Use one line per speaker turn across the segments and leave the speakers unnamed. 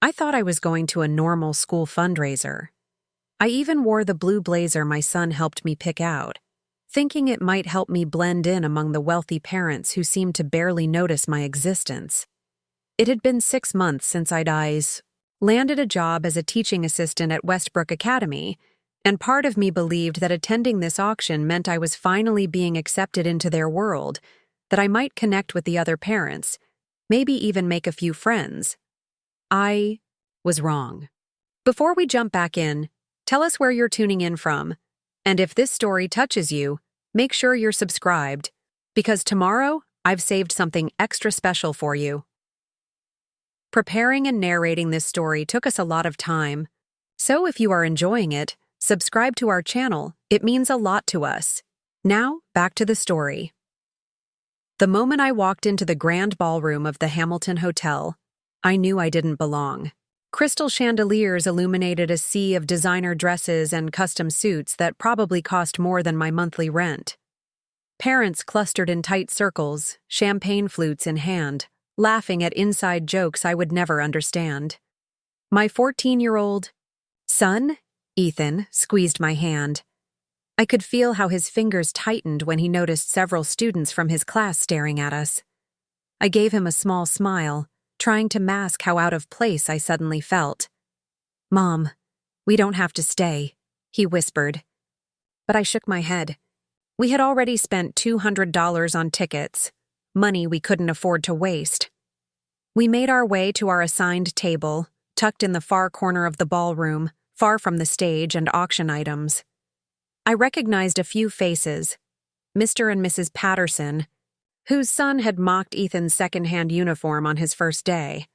I thought I was going to a normal school fundraiser. I even wore the blue blazer my son helped me pick out, thinking it might help me blend in among the wealthy parents who seemed to barely notice my existence. It had been 6 months since I'd landed a job as a teaching assistant at Westbrook Academy, and part of me believed that attending this auction meant I was finally being accepted into their world, that I might connect with the other parents, maybe even make a few friends. I was wrong. Before we jump back in, tell us where you're tuning in from, and if this story touches you, make sure you're subscribed, because tomorrow I've saved something extra special for you. Preparing and narrating this story took us a lot of time, so if you are enjoying it, subscribe to our channel. It means a lot to us. Now, back to the story. The moment I walked into the grand ballroom of the Hamilton Hotel, I knew I didn't belong. Crystal chandeliers illuminated a sea of designer dresses and custom suits that probably cost more than my monthly rent. Parents clustered in tight circles, champagne flutes in hand, laughing at inside jokes I would never understand. My 14-year-old son, Ethan, squeezed my hand. I could feel how his fingers tightened when he noticed several students from his class staring at us. I gave him a small smile, trying to mask how out of place I suddenly felt. "Mom, we don't have to stay," he whispered. But I shook my head. We had already spent $200 on tickets, money we couldn't afford to waste. We made our way to our assigned table, tucked in the far corner of the ballroom, far from the stage and auction items. I recognized a few faces, Mr. and Mrs. Patterson, whose son had mocked Ethan's second-hand uniform on his first day.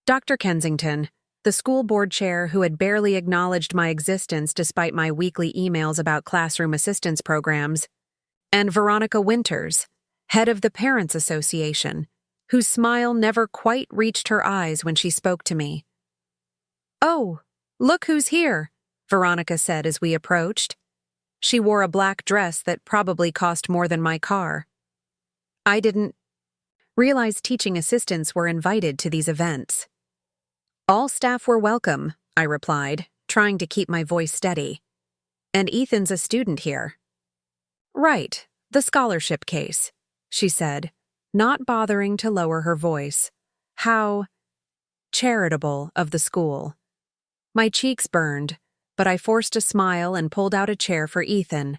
Dr. Kensington, the school board chair who had barely acknowledged my existence despite my weekly emails about classroom assistance programs, and Veronica Winters, head of the Parents Association, whose smile never quite reached her eyes when she spoke to me. "Oh, look who's here," Veronica said as we approached. She wore a black dress that probably cost more than my car. I didn't realize teaching assistants were invited to these events. "All staff were welcome," I replied, trying to keep my voice steady. "And Ethan's a student here." "Right, the scholarship case," she said, not bothering to lower her voice. How charitable of the school. My cheeks burned, but I forced a smile and pulled out a chair for Ethan.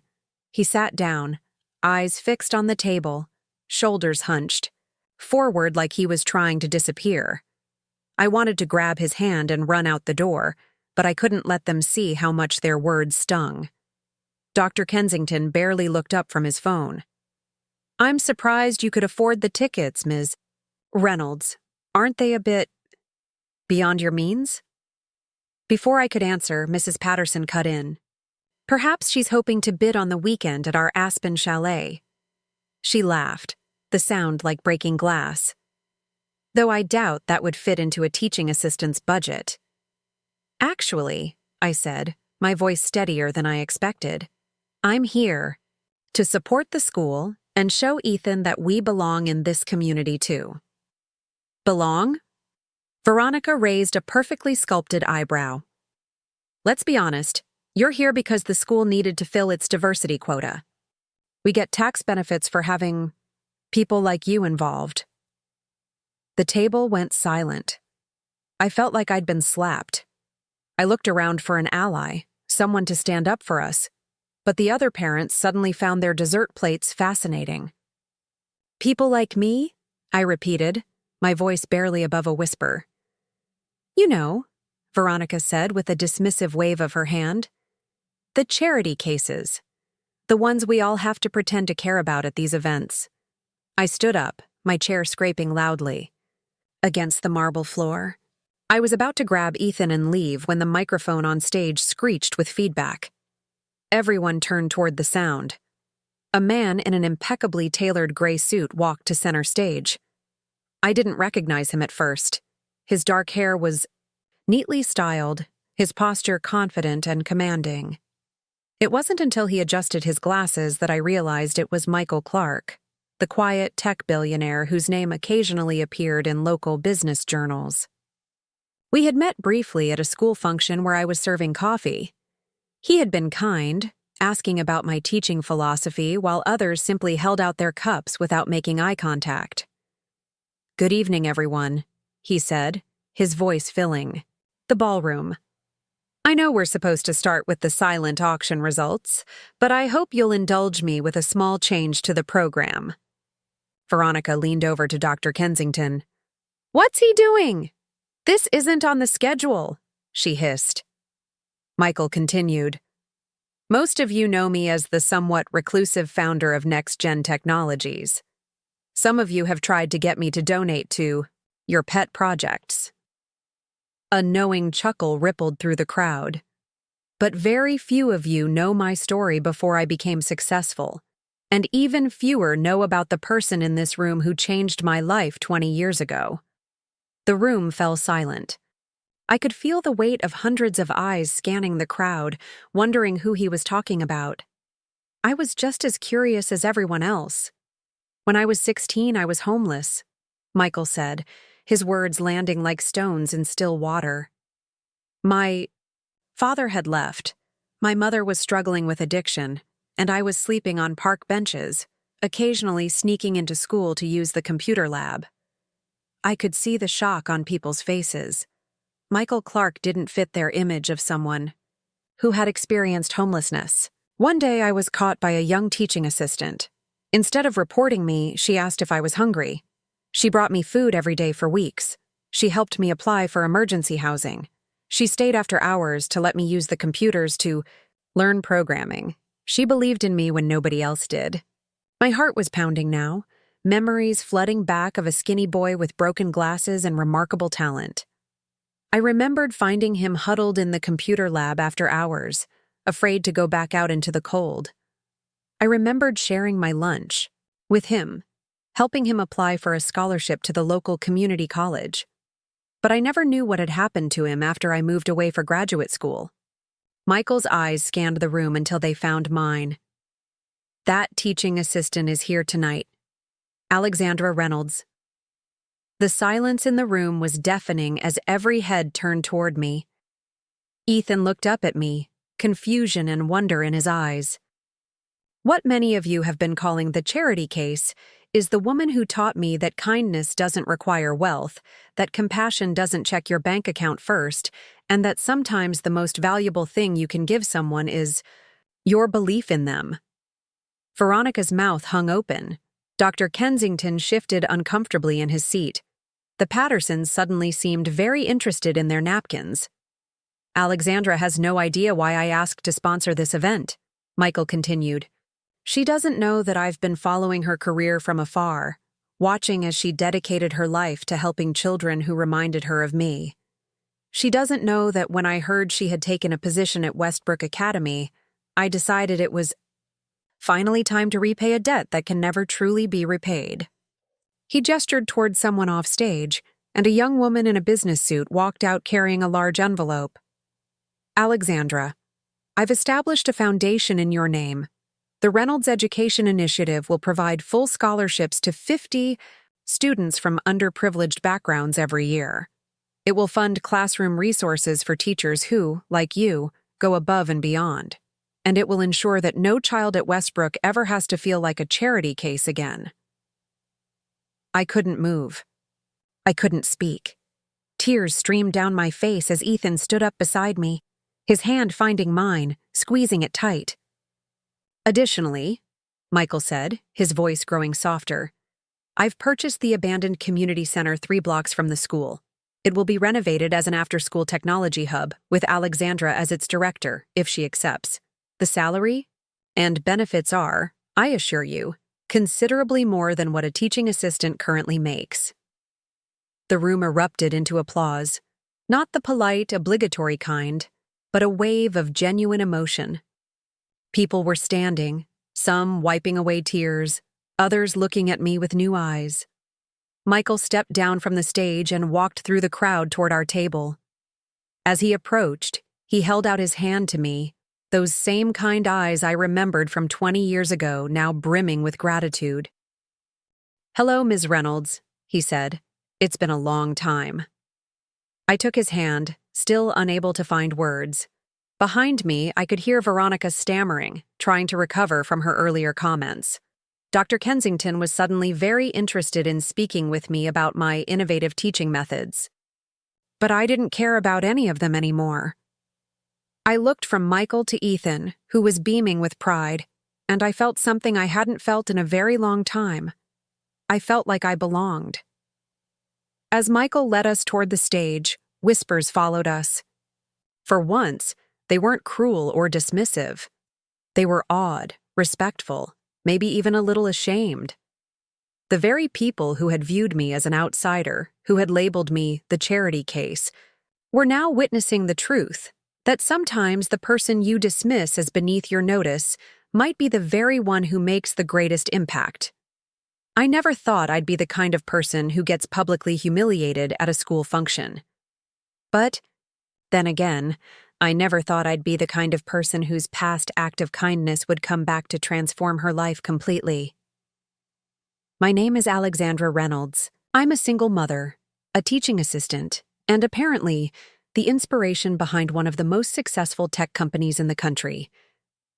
He sat down, eyes fixed on the table, shoulders hunched, forward like he was trying to disappear. I wanted to grab his hand and run out the door, but I couldn't let them see how much their words stung. Dr. Kensington barely looked up from his phone. "I'm surprised you could afford the tickets, Ms. Reynolds. Aren't they a bit beyond your means?" Before I could answer, Mrs. Patterson cut in. "Perhaps she's hoping to bid on the weekend at our Aspen chalet." She laughed, the sound like breaking glass. Though I doubt that would fit into a teaching assistant's budget. "Actually," I said, my voice steadier than I expected, "I'm here to support the school and show Ethan that we belong in this community too." "Belong?" Veronica raised a perfectly sculpted eyebrow. "Let's be honest, you're here because the school needed to fill its diversity quota. We get tax benefits for having people like you involved." The table went silent. I felt like I'd been slapped. I looked around for an ally, someone to stand up for us, but the other parents suddenly found their dessert plates fascinating. "People like me?" I repeated, my voice barely above a whisper. "You know," Veronica said with a dismissive wave of her hand. "The charity cases. The ones we all have to pretend to care about at these events." I stood up, my chair scraping loudly against the marble floor. I was about to grab Ethan and leave when the microphone on stage screeched with feedback. Everyone turned toward the sound. A man in an impeccably tailored gray suit walked to center stage. I didn't recognize him at first. His dark hair was neatly styled, his posture confident and commanding. It wasn't until he adjusted his glasses that I realized it was Michael Clark, the quiet tech billionaire whose name occasionally appeared in local business journals. We had met briefly at a school function where I was serving coffee. He had been kind, asking about my teaching philosophy while others simply held out their cups without making eye contact. "Good evening, everyone," he said, his voice filling the ballroom. "I know we're supposed to start with the silent auction results, but I hope you'll indulge me with a small change to the program." Veronica leaned over to Dr. Kensington. "What's he doing? This isn't on the schedule," she hissed. Michael continued. "Most of you know me as the somewhat reclusive founder of Next Gen Technologies. Some of you have tried to get me to donate to your pet projects." A knowing chuckle rippled through the crowd. "But very few of you know my story before I became successful, and even fewer know about the person in this room who changed my life 20 years ago." The room fell silent. I could feel the weight of hundreds of eyes scanning the crowd, wondering who he was talking about. I was just as curious as everyone else. "When I was 16, I was homeless," Michael said, his words landing like stones in still water. "My father had left. My mother was struggling with addiction, and I was sleeping on park benches, occasionally sneaking into school to use the computer lab." I could see the shock on people's faces. Michael Clark didn't fit their image of someone who had experienced homelessness. "One day I was caught by a young teaching assistant. Instead of reporting me, she asked if I was hungry. She brought me food every day for weeks. She helped me apply for emergency housing. She stayed after hours to let me use the computers to learn programming. She believed in me when nobody else did." My heart was pounding now, memories flooding back of a skinny boy with broken glasses and remarkable talent. I remembered finding him huddled in the computer lab after hours, afraid to go back out into the cold. I remembered sharing my lunch with him, helping him apply for a scholarship to the local community college. But I never knew what had happened to him after I moved away for graduate school. Michael's eyes scanned the room until they found mine. "That teaching assistant is here tonight. Alexandra Reynolds." The silence in the room was deafening as every head turned toward me. Ethan looked up at me, confusion and wonder in his eyes. "What many of you have been calling the charity case is the woman who taught me that kindness doesn't require wealth, that compassion doesn't check your bank account first, and that sometimes the most valuable thing you can give someone is your belief in them." Veronica's mouth hung open. Dr. Kensington shifted uncomfortably in his seat. The Pattersons suddenly seemed very interested in their napkins. "Alexandra has no idea why I asked to sponsor this event," Michael continued. "She doesn't know that I've been following her career from afar, watching as she dedicated her life to helping children who reminded her of me. She doesn't know that when I heard she had taken a position at Westbrook Academy, I decided it was finally time to repay a debt that can never truly be repaid." He gestured toward someone off stage, and a young woman in a business suit walked out carrying a large envelope. "Alexandra, I've established a foundation in your name. The Reynolds Education Initiative will provide full scholarships to 50 students from underprivileged backgrounds every year. It will fund classroom resources for teachers who, like you, go above and beyond. And it will ensure that no child at Westbrook ever has to feel like a charity case again." I couldn't move. I couldn't speak. Tears streamed down my face as Ethan stood up beside me, his hand finding mine, squeezing it tight. "Additionally," Michael said, his voice growing softer, "I've purchased the abandoned community center 3 blocks from the school. It will be renovated as an after-school technology hub, with Alexandra as its director, if she accepts. The salary and benefits are, I assure you, considerably more than what a teaching assistant currently makes." The room erupted into applause, not the polite, obligatory kind, but a wave of genuine emotion. People were standing, some wiping away tears, others looking at me with new eyes. Michael stepped down from the stage and walked through the crowd toward our table. As he approached, he held out his hand to me, those same kind eyes I remembered from 20 years ago now brimming with gratitude. "Hello, Ms. Reynolds," he said. "It's been a long time." I took his hand, still unable to find words. Behind me, I could hear Veronica stammering, trying to recover from her earlier comments. Dr. Kensington was suddenly very interested in speaking with me about my innovative teaching methods. But I didn't care about any of them anymore. I looked from Michael to Ethan, who was beaming with pride, and I felt something I hadn't felt in a very long time. I felt like I belonged. As Michael led us toward the stage, whispers followed us. For once, they weren't cruel or dismissive. They were awed, respectful, maybe even a little ashamed. The very people who had viewed me as an outsider, who had labeled me the charity case, were now witnessing the truth that sometimes the person you dismiss as beneath your notice might be the very one who makes the greatest impact. I never thought I'd be the kind of person who gets publicly humiliated at a school function. But, then again, I never thought I'd be the kind of person whose past act of kindness would come back to transform her life completely. My name is Alexandra Reynolds. I'm a single mother, a teaching assistant, and apparently, the inspiration behind one of the most successful tech companies in the country.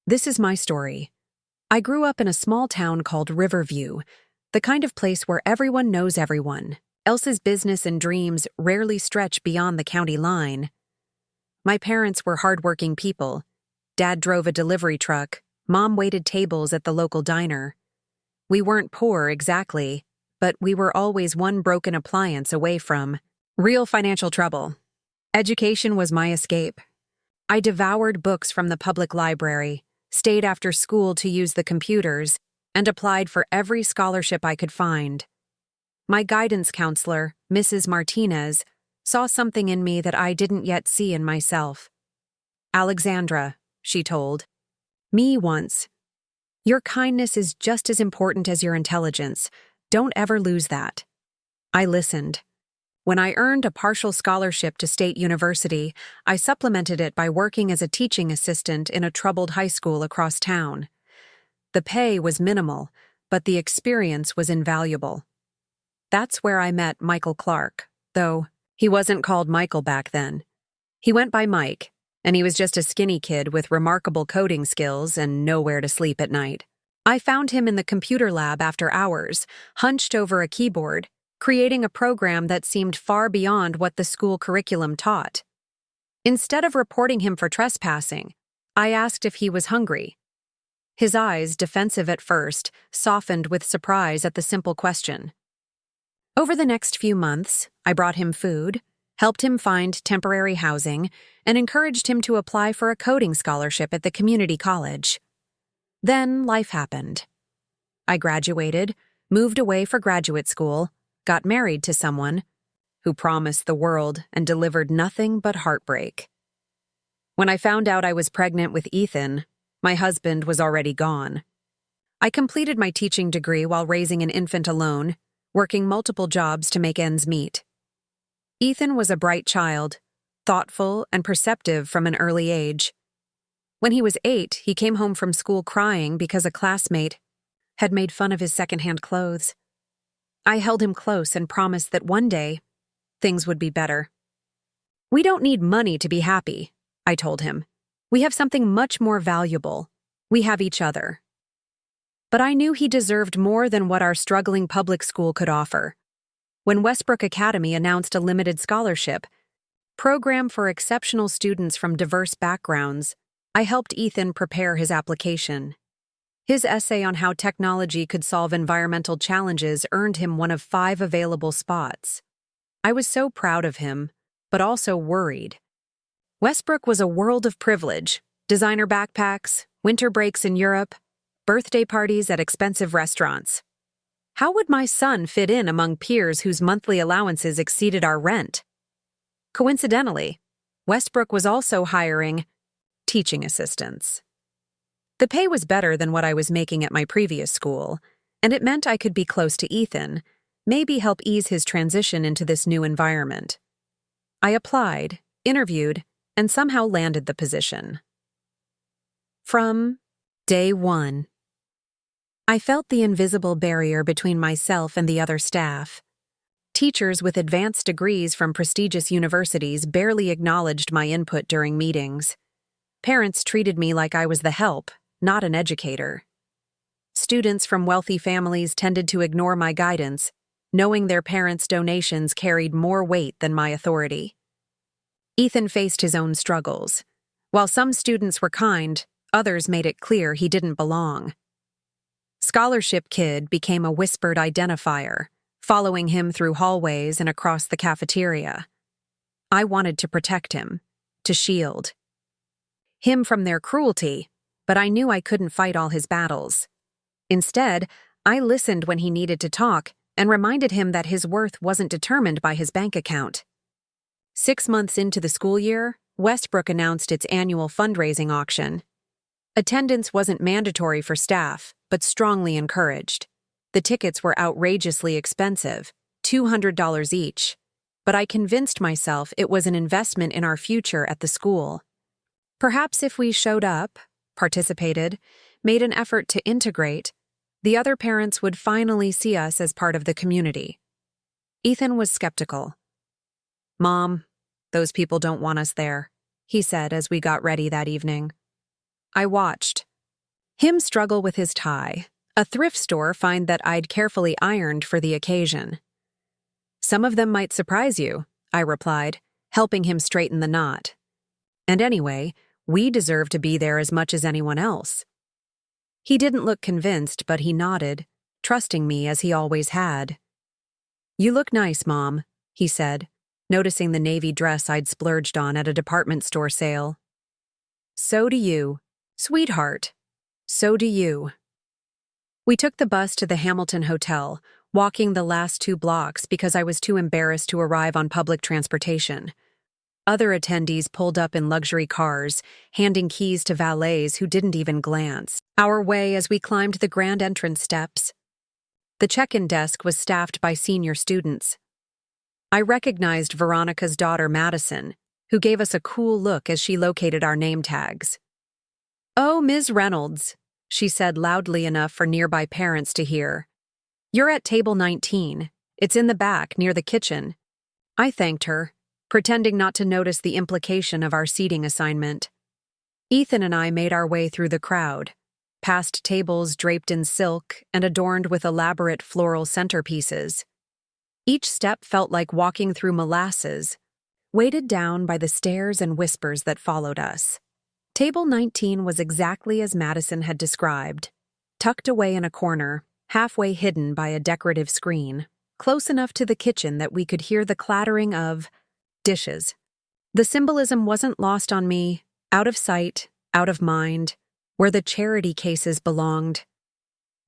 This is my story. I grew up in a small town called Riverview, the kind of place where everyone knows everyone, else's business and dreams rarely stretch beyond the county line. My parents were hardworking people. Dad drove a delivery truck, Mom waited tables at the local diner. We weren't poor exactly, but we were always one broken appliance away from real financial trouble. Education was my escape. I devoured books from the public library, stayed after school to use the computers, and applied for every scholarship I could find. My guidance counselor, Mrs. Martinez, saw something in me that I didn't yet see in myself. "Alexandra," she told me once, "your kindness is just as important as your intelligence. Don't ever lose that." I listened. When I earned a partial scholarship to State University, I supplemented it by working as a teaching assistant in a troubled high school across town. The pay was minimal, but the experience was invaluable. That's where I met Michael Clark, though he wasn't called Michael back then. He went by Mike, and he was just a skinny kid with remarkable coding skills and nowhere to sleep at night. I found him in the computer lab after hours, hunched over a keyboard, creating a program that seemed far beyond what the school curriculum taught. Instead of reporting him for trespassing, I asked if he was hungry. His eyes, defensive at first, softened with surprise at the simple question. Over the next few months, I brought him food, helped him find temporary housing, and encouraged him to apply for a coding scholarship at the community college. Then life happened. I graduated, moved away for graduate school, got married to someone who promised the world and delivered nothing but heartbreak. When I found out I was pregnant with Ethan, my husband was already gone. I completed my teaching degree while raising an infant alone, working multiple jobs to make ends meet. Ethan was a bright child, thoughtful and perceptive from an early age. When he was 8, he came home from school crying because a classmate had made fun of his secondhand clothes. I held him close and promised that one day, things would be better. "We don't need money to be happy," I told him. "We have something much more valuable. We have each other." But I knew he deserved more than what our struggling public school could offer. When Westbrook Academy announced a limited scholarship program for exceptional students from diverse backgrounds, I helped Ethan prepare his application. His essay on how technology could solve environmental challenges earned him one of 5 available spots. I was so proud of him, but also worried. Westbrook was a world of privilege: designer backpacks, winter breaks in Europe, birthday parties at expensive restaurants. How would my son fit in among peers whose monthly allowances exceeded our rent? Coincidentally, Westbrook was also hiring teaching assistants. The pay was better than what I was making at my previous school, and it meant I could be close to Ethan, maybe help ease his transition into this new environment. I applied, interviewed, and somehow landed the position. From day one, I felt the invisible barrier between myself and the other staff. Teachers with advanced degrees from prestigious universities barely acknowledged my input during meetings. Parents treated me like I was the help, not an educator. Students from wealthy families tended to ignore my guidance, knowing their parents' donations carried more weight than my authority. Ethan faced his own struggles. While some students were kind, others made it clear he didn't belong. Scholarship Kid became a whispered identifier, following him through hallways and across the cafeteria. I wanted to protect him, to shield him from their cruelty, but I knew I couldn't fight all his battles. Instead, I listened when he needed to talk and reminded him that his worth wasn't determined by his bank account. 6 months into the school year, Westbrook announced its annual fundraising auction. Attendance wasn't mandatory for staff, but strongly encouraged. The tickets were outrageously expensive, $200 each, but I convinced myself it was an investment in our future at the school. Perhaps if we showed up, participated, made an effort to integrate, the other parents would finally see us as part of the community. Ethan was skeptical. "Mom, those people don't want us there," he said as we got ready that evening. I watched him struggle with his tie, a thrift store find that I'd carefully ironed for the occasion. "Some of them might surprise you," I replied, helping him straighten the knot. "And anyway, we deserve to be there as much as anyone else." He didn't look convinced, but he nodded, trusting me as he always had. "You look nice, Mom," he said, noticing the navy dress I'd splurged on at a department store sale. "So do you, sweetheart. So do you." We took the bus to the Hamilton Hotel, walking the last 2 blocks because I was too embarrassed to arrive on public transportation. Other attendees pulled up in luxury cars, handing keys to valets who didn't even glance our way as we climbed the grand entrance steps. The check-in desk was staffed by senior students. I recognized Veronica's daughter, Madison, who gave us a cool look as she located our name tags. "Oh, Ms. Reynolds," she said loudly enough for nearby parents to hear. "You're at table 19. It's in the back, near the kitchen." I thanked her, pretending not to notice the implication of our seating assignment. Ethan and I made our way through the crowd, past tables draped in silk and adorned with elaborate floral centerpieces. Each step felt like walking through molasses, weighted down by the stares and whispers that followed us. Table 19 was exactly as Madison had described, tucked away in a corner, halfway hidden by a decorative screen, close enough to the kitchen that we could hear the clattering of dishes. The symbolism wasn't lost on me, out of sight, out of mind, where the charity cases belonged.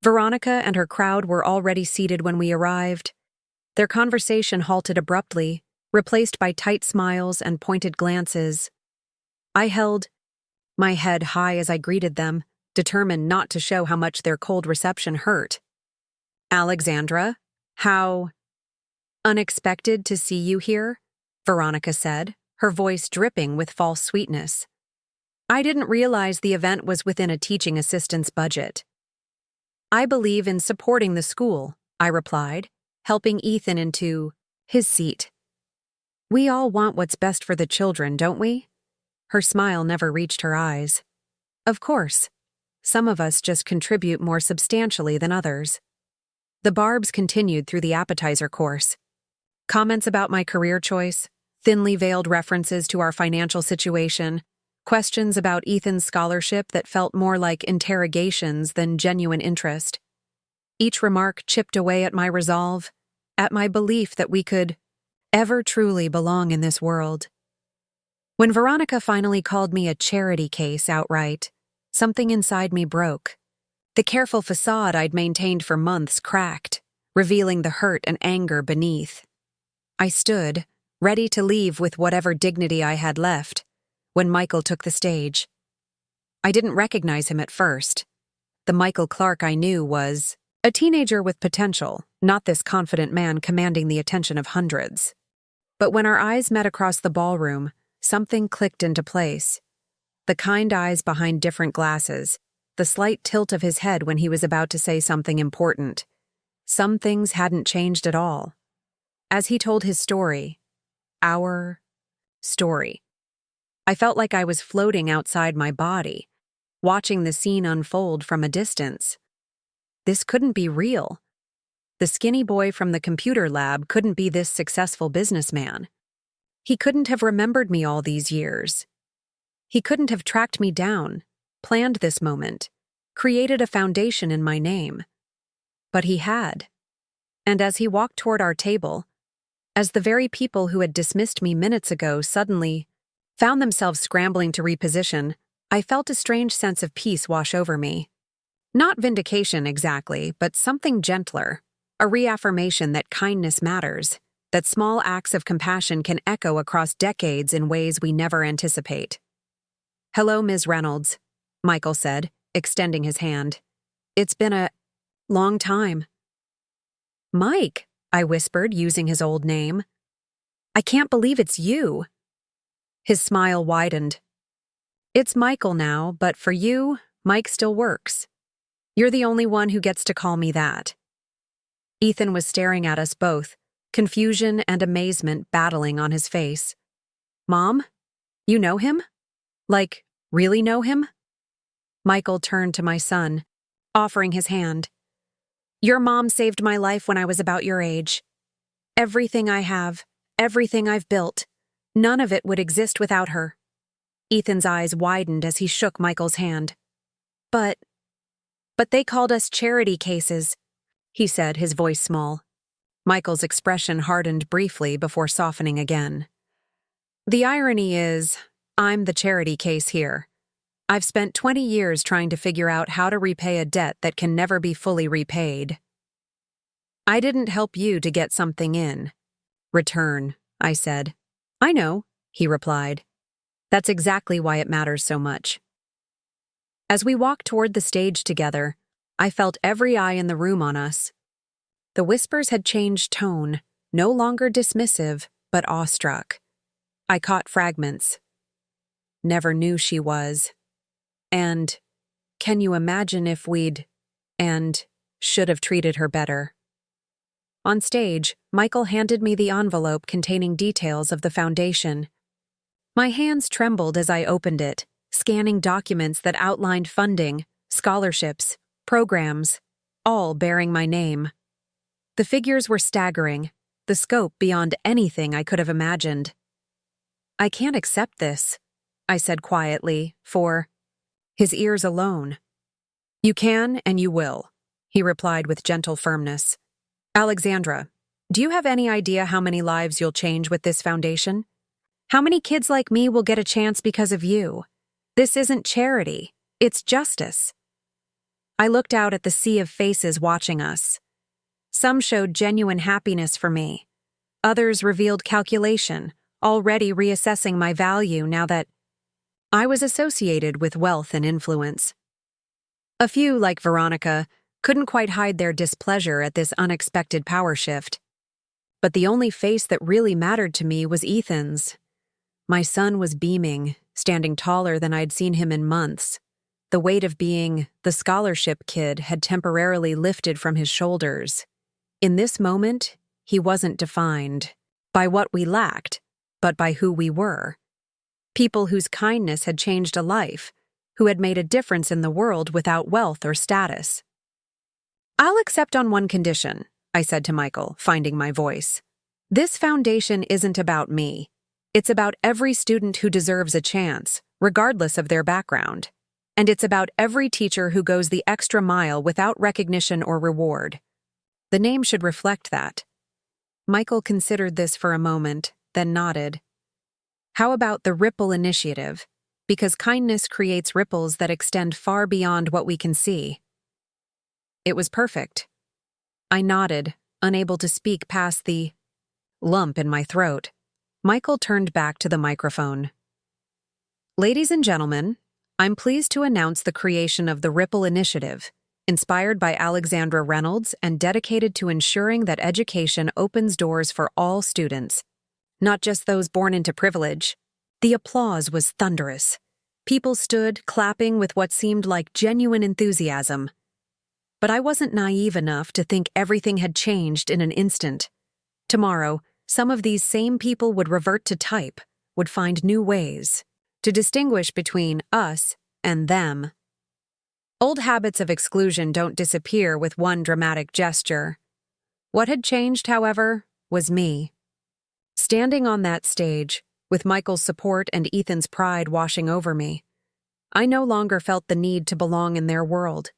Veronica and her crowd were already seated when we arrived. Their conversation halted abruptly, replaced by tight smiles and pointed glances. I held my head high as I greeted them, determined not to show how much their cold reception hurt. "Alexandra, how unexpected to see you here," Veronica said, her voice dripping with false sweetness. "I didn't realize the event was within a teaching assistant's budget." "I believe in supporting the school," I replied, helping Ethan into his seat. "We all want what's best for the children, don't we?" Her smile never reached her eyes. "Of course. Some of us just contribute more substantially than others." The barbs continued through the appetizer course. Comments about my career choice, thinly veiled references to our financial situation, questions about Ethan's scholarship that felt more like interrogations than genuine interest. Each remark chipped away at my resolve, at my belief that we could ever truly belong in this world. When Veronica finally called me a charity case outright, something inside me broke. The careful facade I'd maintained for months cracked, revealing the hurt and anger beneath. I stood, ready to leave with whatever dignity I had left, when Michael took the stage. I didn't recognize him at first. The Michael Clark I knew was a teenager with potential, not this confident man commanding the attention of hundreds. But when our eyes met across the ballroom, something clicked into place. The kind eyes behind different glasses, the slight tilt of his head when he was about to say something important. Some things hadn't changed at all. As he told his story, our story, I felt like I was floating outside my body, watching the scene unfold from a distance. This couldn't be real. The skinny boy from the computer lab couldn't be this successful businessman. He couldn't have remembered me all these years. He couldn't have tracked me down, planned this moment, created a foundation in my name. But he had. And as he walked toward our table, as the very people who had dismissed me minutes ago suddenly found themselves scrambling to reposition, I felt a strange sense of peace wash over me. Not vindication exactly, but something gentler, a reaffirmation that kindness matters, that small acts of compassion can echo across decades in ways we never anticipate. "Hello, Ms. Reynolds," Michael said, extending his hand. "It's been a long time." "Mike," I whispered, using his old name. "I can't believe it's you." His smile widened. "It's Michael now, but for you, Mike still works. You're the only one who gets to call me that." Ethan was staring at us both, confusion and amazement battling on his face. "Mom? You know him? Like, really know him?" Michael turned to my son, offering his hand. "Your mom saved my life when I was about your age. Everything I have, everything I've built, none of it would exist without her." Ethan's eyes widened as he shook Michael's hand. But they called us charity cases," he said, his voice small. Michael's expression hardened briefly before softening again. "The irony is, I'm the charity case here. I've spent 20 years trying to figure out how to repay a debt that can never be fully repaid." "I didn't help you to get something in return," I said. "I know," he replied. "That's exactly why it matters so much." As we walked toward the stage together, I felt every eye in the room on us. The whispers had changed tone, no longer dismissive, but awestruck. I caught fragments. "Never knew she was." And, "Can you imagine if we'd," and, "should have treated her better." On stage, Michael handed me the envelope containing details of the foundation. My hands trembled as I opened it, scanning documents that outlined funding, scholarships, programs, all bearing my name. The figures were staggering, the scope beyond anything I could have imagined. "I can't accept this," I said quietly, for his ears alone. "You can and you will," he replied with gentle firmness. "Alexandra, do you have any idea how many lives you'll change with this foundation? How many kids like me will get a chance because of you? This isn't charity, it's justice." I looked out at the sea of faces watching us. Some showed genuine happiness for me. Others revealed calculation, already reassessing my value now that I was associated with wealth and influence. A few, like Veronica, couldn't quite hide their displeasure at this unexpected power shift. But the only face that really mattered to me was Ethan's. My son was beaming, standing taller than I'd seen him in months. The weight of being the scholarship kid had temporarily lifted from his shoulders. In this moment, he wasn't defined by what we lacked, but by who we were. People whose kindness had changed a life, who had made a difference in the world without wealth or status. "I'll accept on one condition," I said to Michael, finding my voice. "This foundation isn't about me. It's about every student who deserves a chance, regardless of their background. And it's about every teacher who goes the extra mile without recognition or reward. The name should reflect that." Michael considered this for a moment, then nodded. "How about the Ripple Initiative? Because kindness creates ripples that extend far beyond what we can see." It was perfect. I nodded, unable to speak past the lump in my throat. Michael turned back to the microphone. "Ladies and gentlemen, I'm pleased to announce the creation of the Ripple Initiative, inspired by Alexandra Reynolds and dedicated to ensuring that education opens doors for all students, not just those born into privilege." The applause was thunderous. People stood, clapping with what seemed like genuine enthusiasm. But I wasn't naive enough to think everything had changed in an instant. Tomorrow, some of these same people would revert to type, would find new ways to distinguish between us and them. Old habits of exclusion don't disappear with one dramatic gesture. What had changed, however, was me. Standing on that stage, with Michael's support and Ethan's pride washing over me, I no longer felt the need to belong in their world.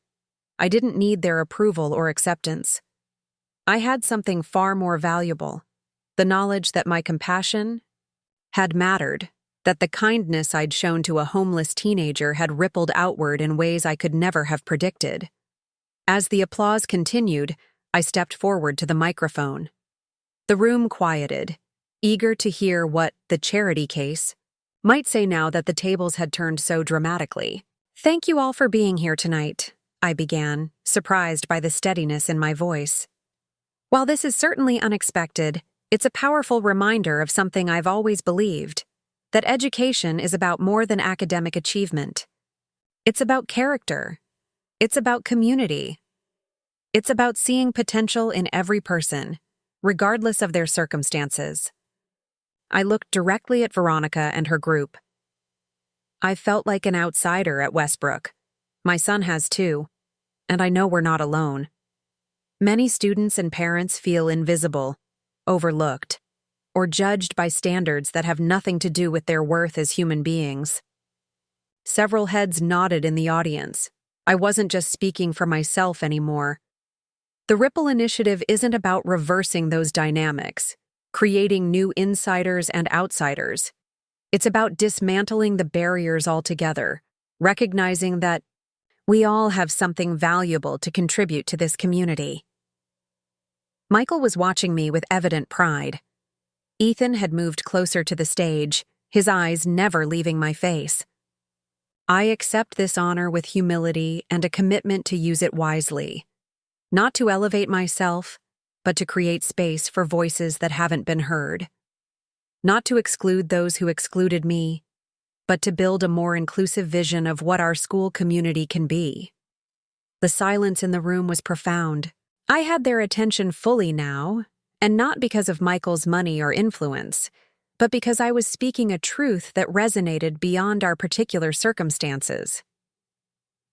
I didn't need their approval or acceptance. I had something far more valuable, the knowledge that my compassion had mattered, that the kindness I'd shown to a homeless teenager had rippled outward in ways I could never have predicted. As the applause continued, I stepped forward to the microphone. The room quieted, eager to hear what the charity case might say now that the tables had turned so dramatically. "Thank you all for being here tonight," I began, surprised by the steadiness in my voice. "While this is certainly unexpected, it's a powerful reminder of something I've always believed, that education is about more than academic achievement. It's about character. It's about community. It's about seeing potential in every person, regardless of their circumstances." I looked directly at Veronica and her group. I felt like an outsider at Westbrook. My son has too, and I know we're not alone. Many students and parents feel invisible, overlooked, or judged by standards that have nothing to do with their worth as human beings. Several heads nodded in the audience. I wasn't just speaking for myself anymore. The Ripple Initiative isn't about reversing those dynamics, creating new insiders and outsiders. It's about dismantling the barriers altogether, recognizing that we all have something valuable to contribute to this community. Michael was watching me with evident pride. Ethan had moved closer to the stage, his eyes never leaving my face. I accept this honor with humility and a commitment to use it wisely. Not to elevate myself, but to create space for voices that haven't been heard. Not to exclude those who excluded me, but to build a more inclusive vision of what our school community can be. The silence in the room was profound. I had their attention fully now, and not because of Michael's money or influence, but because I was speaking a truth that resonated beyond our particular circumstances.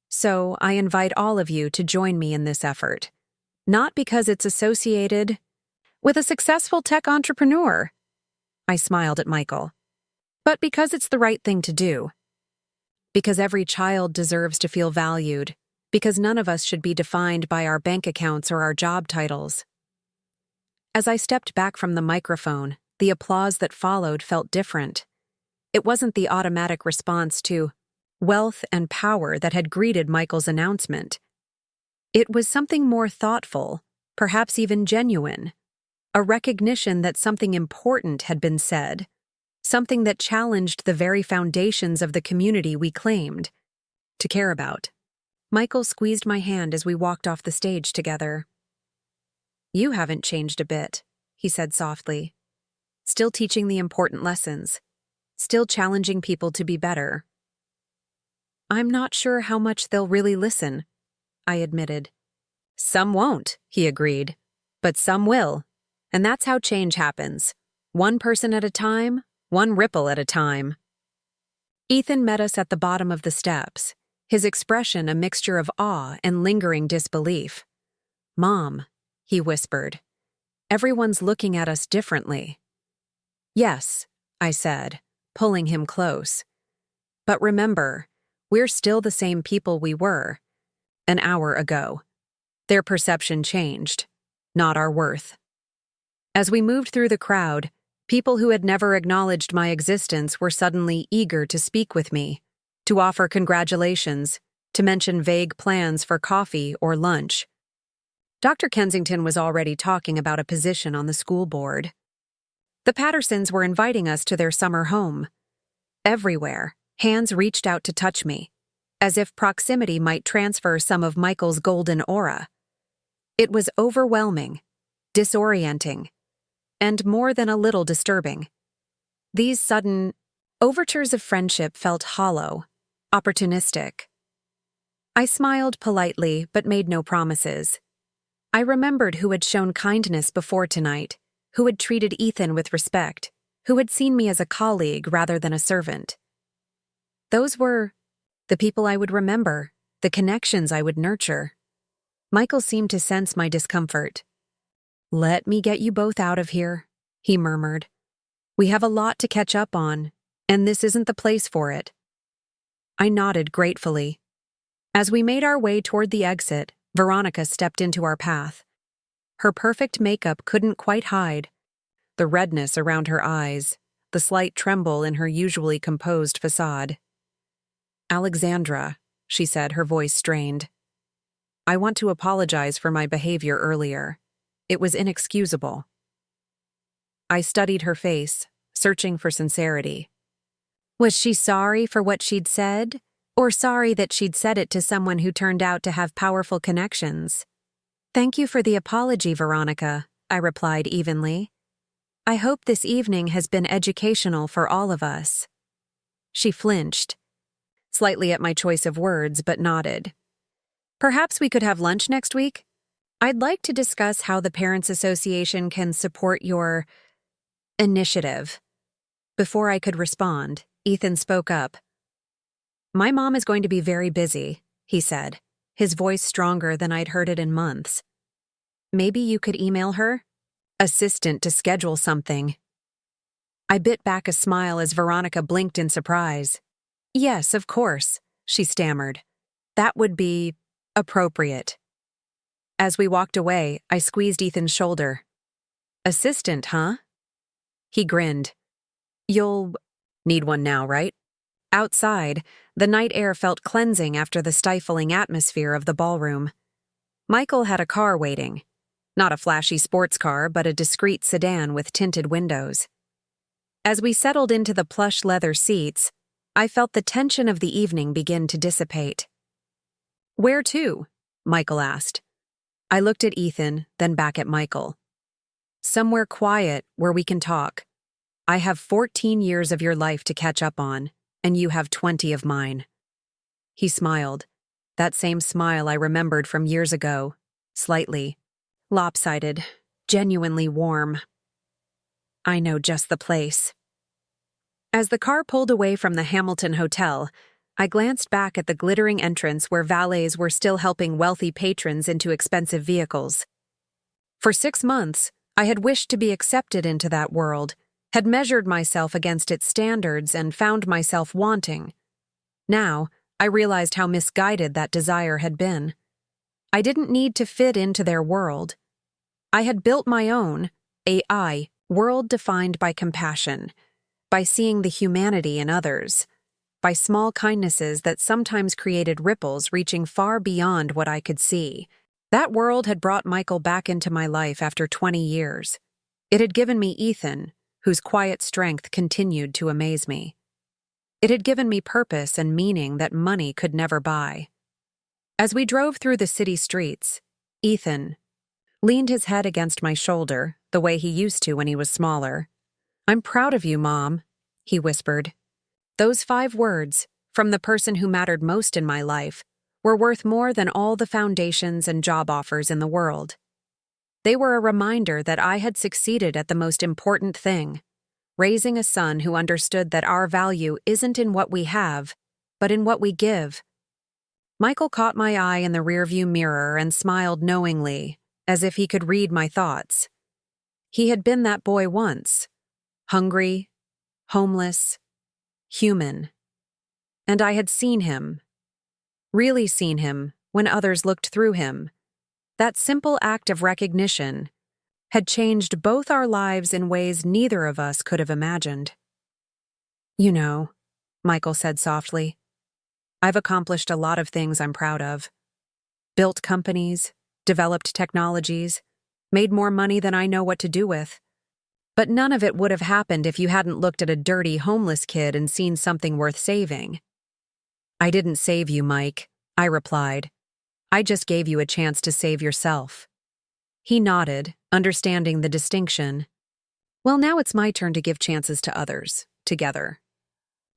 So I invite all of you to join me in this effort, not because it's associated with a successful tech entrepreneur, I smiled at Michael, but because it's the right thing to do. Because every child deserves to feel valued, because none of us should be defined by our bank accounts or our job titles. As I stepped back from the microphone, the applause that followed felt different. It wasn't the automatic response to wealth and power that had greeted Michael's announcement. It was something more thoughtful, perhaps even genuine, a recognition that something important had been said, something that challenged the very foundations of the community we claimed to care about. Michael squeezed my hand as we walked off the stage together. "You haven't changed a bit," he said softly. "Still teaching the important lessons. Still challenging people to be better." "I'm not sure how much they'll really listen," I admitted. "Some won't," he agreed, "but some will. And that's how change happens. One person at a time, one ripple at a time." Ethan met us at the bottom of the steps, his expression a mixture of awe and lingering disbelief. "Mom," he whispered, "everyone's looking at us differently." "Yes," I said, pulling him close. "But remember, we're still the same people we were an hour ago. Their perception changed, not our worth." As we moved through the crowd, people who had never acknowledged my existence were suddenly eager to speak with me, to offer congratulations, to mention vague plans for coffee or lunch. Dr. Kensington was already talking about a position on the school board. The Pattersons were inviting us to their summer home. Everywhere, hands reached out to touch me, as if proximity might transfer some of Michael's golden aura. It was overwhelming, disorienting, and more than a little disturbing. These sudden overtures of friendship felt hollow, opportunistic. I smiled politely but made no promises. I remembered who had shown kindness before tonight, who had treated Ethan with respect, who had seen me as a colleague rather than a servant. Those were the people I would remember, the connections I would nurture. Michael seemed to sense my discomfort. "Let me get you both out of here," he murmured. "We have a lot to catch up on, and this isn't the place for it." I nodded gratefully. As we made our way toward the exit, Veronica stepped into our path. Her perfect makeup couldn't quite hide the redness around her eyes, the slight tremble in her usually composed facade. "Alexandra," she said, her voice strained. "I want to apologize for my behavior earlier. It was inexcusable." I studied her face, searching for sincerity. Was she sorry for what she'd said, or sorry that she'd said it to someone who turned out to have powerful connections? "Thank you for the apology, Veronica," I replied evenly. "I hope this evening has been educational for all of us." She flinched, slightly at my choice of words, but nodded. "Perhaps we could have lunch next week? I'd like to discuss how the Parents Association can support your initiative." Before I could respond, Ethan spoke up. "My mom is going to be very busy," he said, his voice stronger than I'd heard it in months. "Maybe you could email her? Assistant to schedule something." I bit back a smile as Veronica blinked in surprise. "Yes, of course," she stammered. "That would be appropriate." As we walked away, I squeezed Ethan's shoulder. "Assistant, huh?" He grinned. "You'll need one now, right?" Outside, the night air felt cleansing after the stifling atmosphere of the ballroom. Michael had a car waiting. Not a flashy sports car, but a discreet sedan with tinted windows. As we settled into the plush leather seats, I felt the tension of the evening begin to dissipate. "Where to?" Michael asked. I looked at Ethan, then back at Michael. "Somewhere quiet where we can talk. I have 14 years of your life to catch up on, and you have 20 of mine." He smiled, that same smile I remembered from years ago, slightly lopsided, genuinely warm. "I know just the place." As the car pulled away from the Hamilton Hotel, I glanced back at the glittering entrance where valets were still helping wealthy patrons into expensive vehicles. For 6 months, I had wished to be accepted into that world, had measured myself against its standards and found myself wanting. Now, I realized how misguided that desire had been. I didn't need to fit into their world. I had built my own, AI, world defined by compassion, by seeing the humanity in others, by small kindnesses that sometimes created ripples reaching far beyond what I could see. That world had brought Michael back into my life after 20 years. It had given me Ethan, whose quiet strength continued to amaze me. It had given me purpose and meaning that money could never buy. As we drove through the city streets, Ethan leaned his head against my shoulder, the way he used to when he was smaller. "I'm proud of you, Mom," he whispered. Those 5 words, from the person who mattered most in my life, were worth more than all the foundations and job offers in the world. They were a reminder that I had succeeded at the most important thing, raising a son who understood that our value isn't in what we have, but in what we give. Michael caught my eye in the rearview mirror and smiled knowingly, as if he could read my thoughts. He had been that boy once, hungry, homeless, human. And I had seen him, really seen him, when others looked through him. That simple act of recognition had changed both our lives in ways neither of us could have imagined. "You know," Michael said softly, "I've accomplished a lot of things I'm proud of. Built companies, developed technologies, made more money than I know what to do with. But none of it would have happened if you hadn't looked at a dirty homeless kid and seen something worth saving." "I didn't save you, Mike," I replied. "I just gave you a chance to save yourself." He nodded, understanding the distinction. "Well, now it's my turn to give chances to others, together."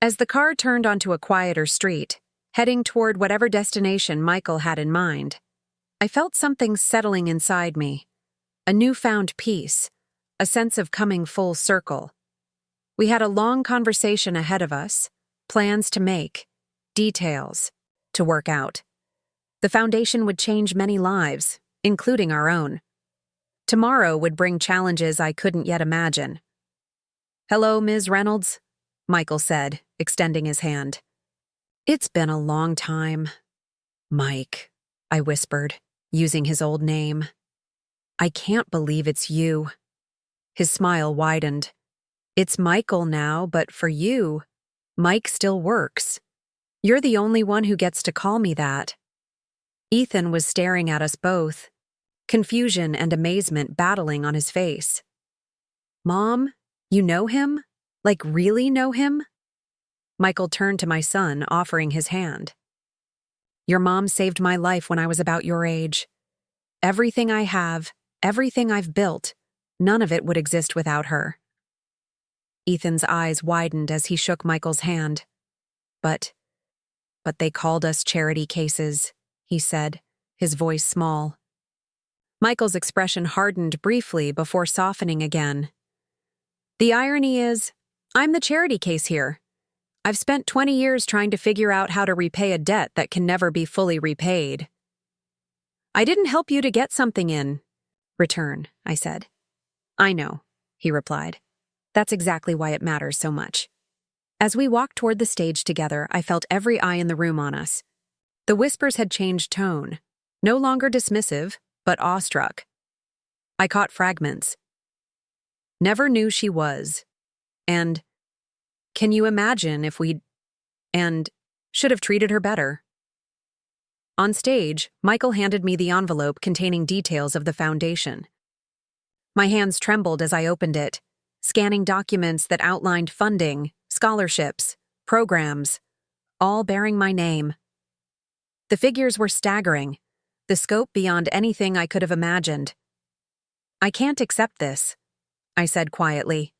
As the car turned onto a quieter street, heading toward whatever destination Michael had in mind, I felt something settling inside me. A newfound peace, a sense of coming full circle. We had a long conversation ahead of us, plans to make, details to work out. The foundation would change many lives, including our own. Tomorrow would bring challenges I couldn't yet imagine. "Hello, Ms. Reynolds," Michael said, extending his hand. "It's been a long time." "Mike," I whispered, using his old name. "I can't believe it's you." His smile widened. "It's Michael now, but for you, Mike still works. You're the only one who gets to call me that." Ethan was staring at us both, confusion and amazement battling on his face. "Mom, you know him? Like really know him?" Michael turned to my son, offering his hand. "Your mom saved my life when I was about your age. Everything I have, everything I've built, none of it would exist without her." Ethan's eyes widened as he shook Michael's hand. But they called us charity cases," he said, his voice small. Michael's expression hardened briefly before softening again. "The irony is, I'm the charity case here. I've spent 20 years trying to figure out how to repay a debt that can never be fully repaid." "I didn't help you to get something in return," I said. "I know," he replied. "That's exactly why it matters so much." As we walked toward the stage together, I felt every eye in the room on us. The whispers had changed tone, no longer dismissive, but awestruck. I caught fragments. "Never knew she was," and "Can you imagine if we'd," and "should have treated her better." On stage, Michael handed me the envelope containing details of the foundation. My hands trembled as I opened it, scanning documents that outlined funding, scholarships, programs, all bearing my name. The figures were staggering, the scope beyond anything I could have imagined. "I can't accept this," I said quietly,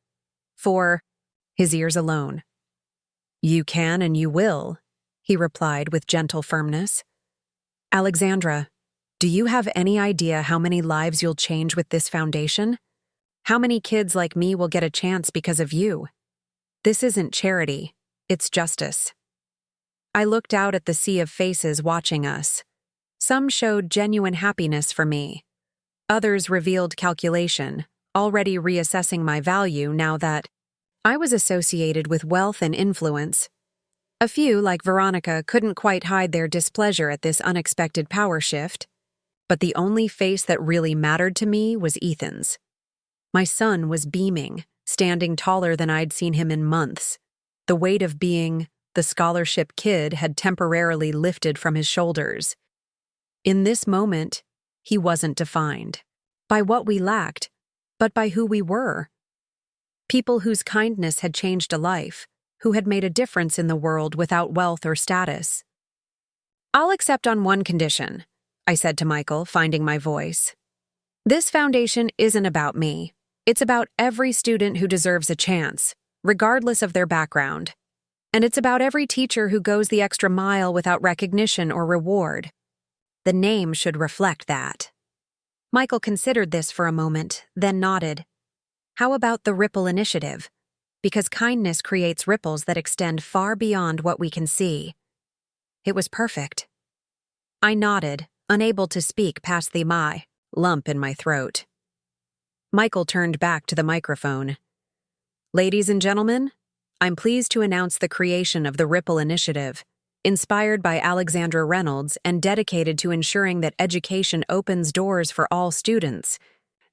for his ears alone. "You can and you will," he replied with gentle firmness. "Alexandra, do you have any idea how many lives you'll change with this foundation? How many kids like me will get a chance because of you? This isn't charity, it's justice." I looked out at the sea of faces watching us. Some showed genuine happiness for me. Others revealed calculation, already reassessing my value now that I was associated with wealth and influence. A few, like Veronica, couldn't quite hide their displeasure at this unexpected power shift. But the only face that really mattered to me was Ethan's. My son was beaming, standing taller than I'd seen him in months. The weight of being the scholarship kid had temporarily lifted from his shoulders. In this moment, he wasn't defined by what we lacked, but by who we were. People whose kindness had changed a life, who had made a difference in the world without wealth or status. "I'll accept on one condition," I said to Michael, finding my voice. "This foundation isn't about me. It's about every student who deserves a chance, regardless of their background. And it's about every teacher who goes the extra mile without recognition or reward. The name should reflect that." Michael considered this for a moment, then nodded. "How about the Ripple Initiative? Because kindness creates ripples that extend far beyond what we can see." It was perfect. I nodded, unable to speak past the lump in my throat. Michael turned back to the microphone. "Ladies and gentlemen, I'm pleased to announce the creation of the Ripple Initiative, inspired by Alexandra Reynolds and dedicated to ensuring that education opens doors for all students,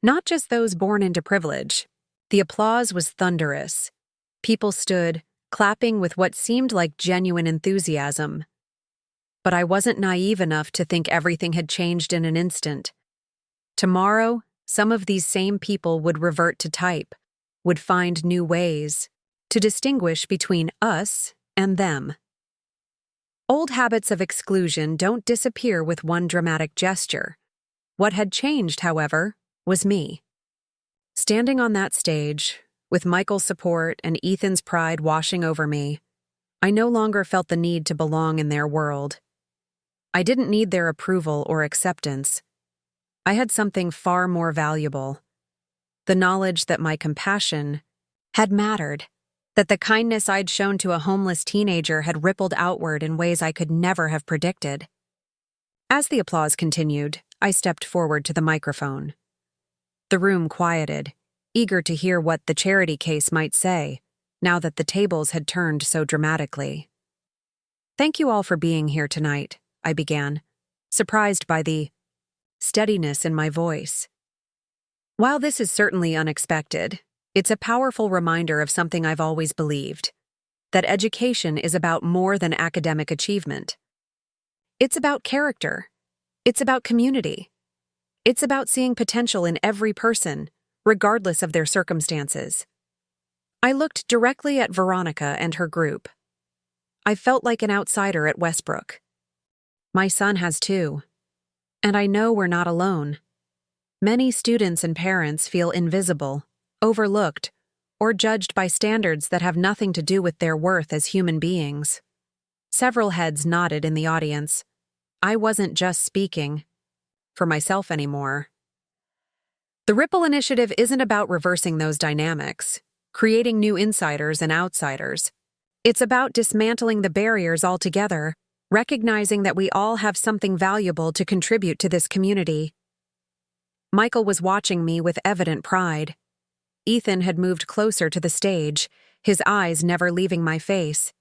not just those born into privilege." The applause was thunderous. People stood, clapping with what seemed like genuine enthusiasm. But I wasn't naive enough to think everything had changed in an instant. Tomorrow, some of these same people would revert to type, would find new ways to distinguish between us and them. Old habits of exclusion don't disappear with one dramatic gesture. What had changed, however, was me. Standing on that stage, with Michael's support and Ethan's pride washing over me, I no longer felt the need to belong in their world. I didn't need their approval or acceptance. I had something far more valuable. The knowledge that my compassion had mattered, that the kindness I'd shown to a homeless teenager had rippled outward in ways I could never have predicted. As the applause continued, I stepped forward to the microphone. The room quieted, eager to hear what the charity case might say, now that the tables had turned so dramatically. "Thank you all for being here tonight," I began, surprised by the steadiness in my voice. "While this is certainly unexpected, it's a powerful reminder of something I've always believed, that education is about more than academic achievement. It's about character. It's about community. It's about seeing potential in every person, regardless of their circumstances." I looked directly at Veronica and her group. I felt like an outsider at Westbrook. My son has too. And I know we're not alone. Many students and parents feel invisible, overlooked, or judged by standards that have nothing to do with their worth as human beings. Several heads nodded in the audience. I wasn't just speaking for myself anymore. The Ripple Initiative isn't about reversing those dynamics, creating new insiders and outsiders. It's about dismantling the barriers altogether, recognizing that we all have something valuable to contribute to this community. Michael was watching me with evident pride. Ethan had moved closer to the stage, his eyes never leaving my face.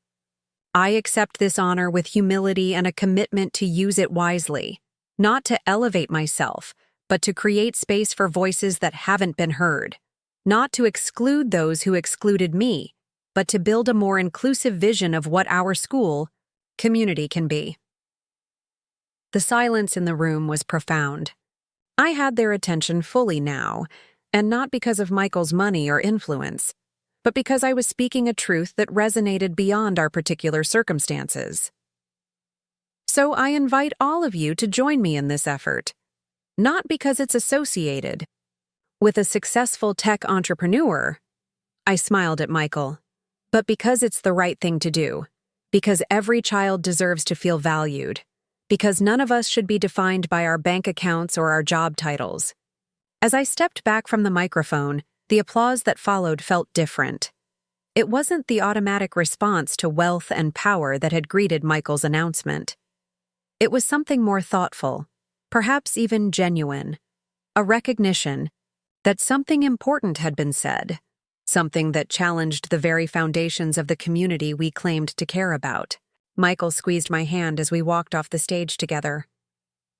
I accept this honor with humility and a commitment to use it wisely, not to elevate myself, but to create space for voices that haven't been heard, not to exclude those who excluded me, but to build a more inclusive vision of what our school, community can be. The silence in the room was profound. I had their attention fully now, and not because of Michael's money or influence, but because I was speaking a truth that resonated beyond our particular circumstances. So I invite all of you to join me in this effort, not because it's associated with a successful tech entrepreneur, I smiled at Michael, but because it's the right thing to do, because every child deserves to feel valued, because none of us should be defined by our bank accounts or our job titles. As I stepped back from the microphone, the applause that followed felt different. It wasn't the automatic response to wealth and power that had greeted Michael's announcement. It was something more thoughtful, perhaps even genuine, a recognition that something important had been said, something that challenged the very foundations of the community we claimed to care about. Michael squeezed my hand as we walked off the stage together.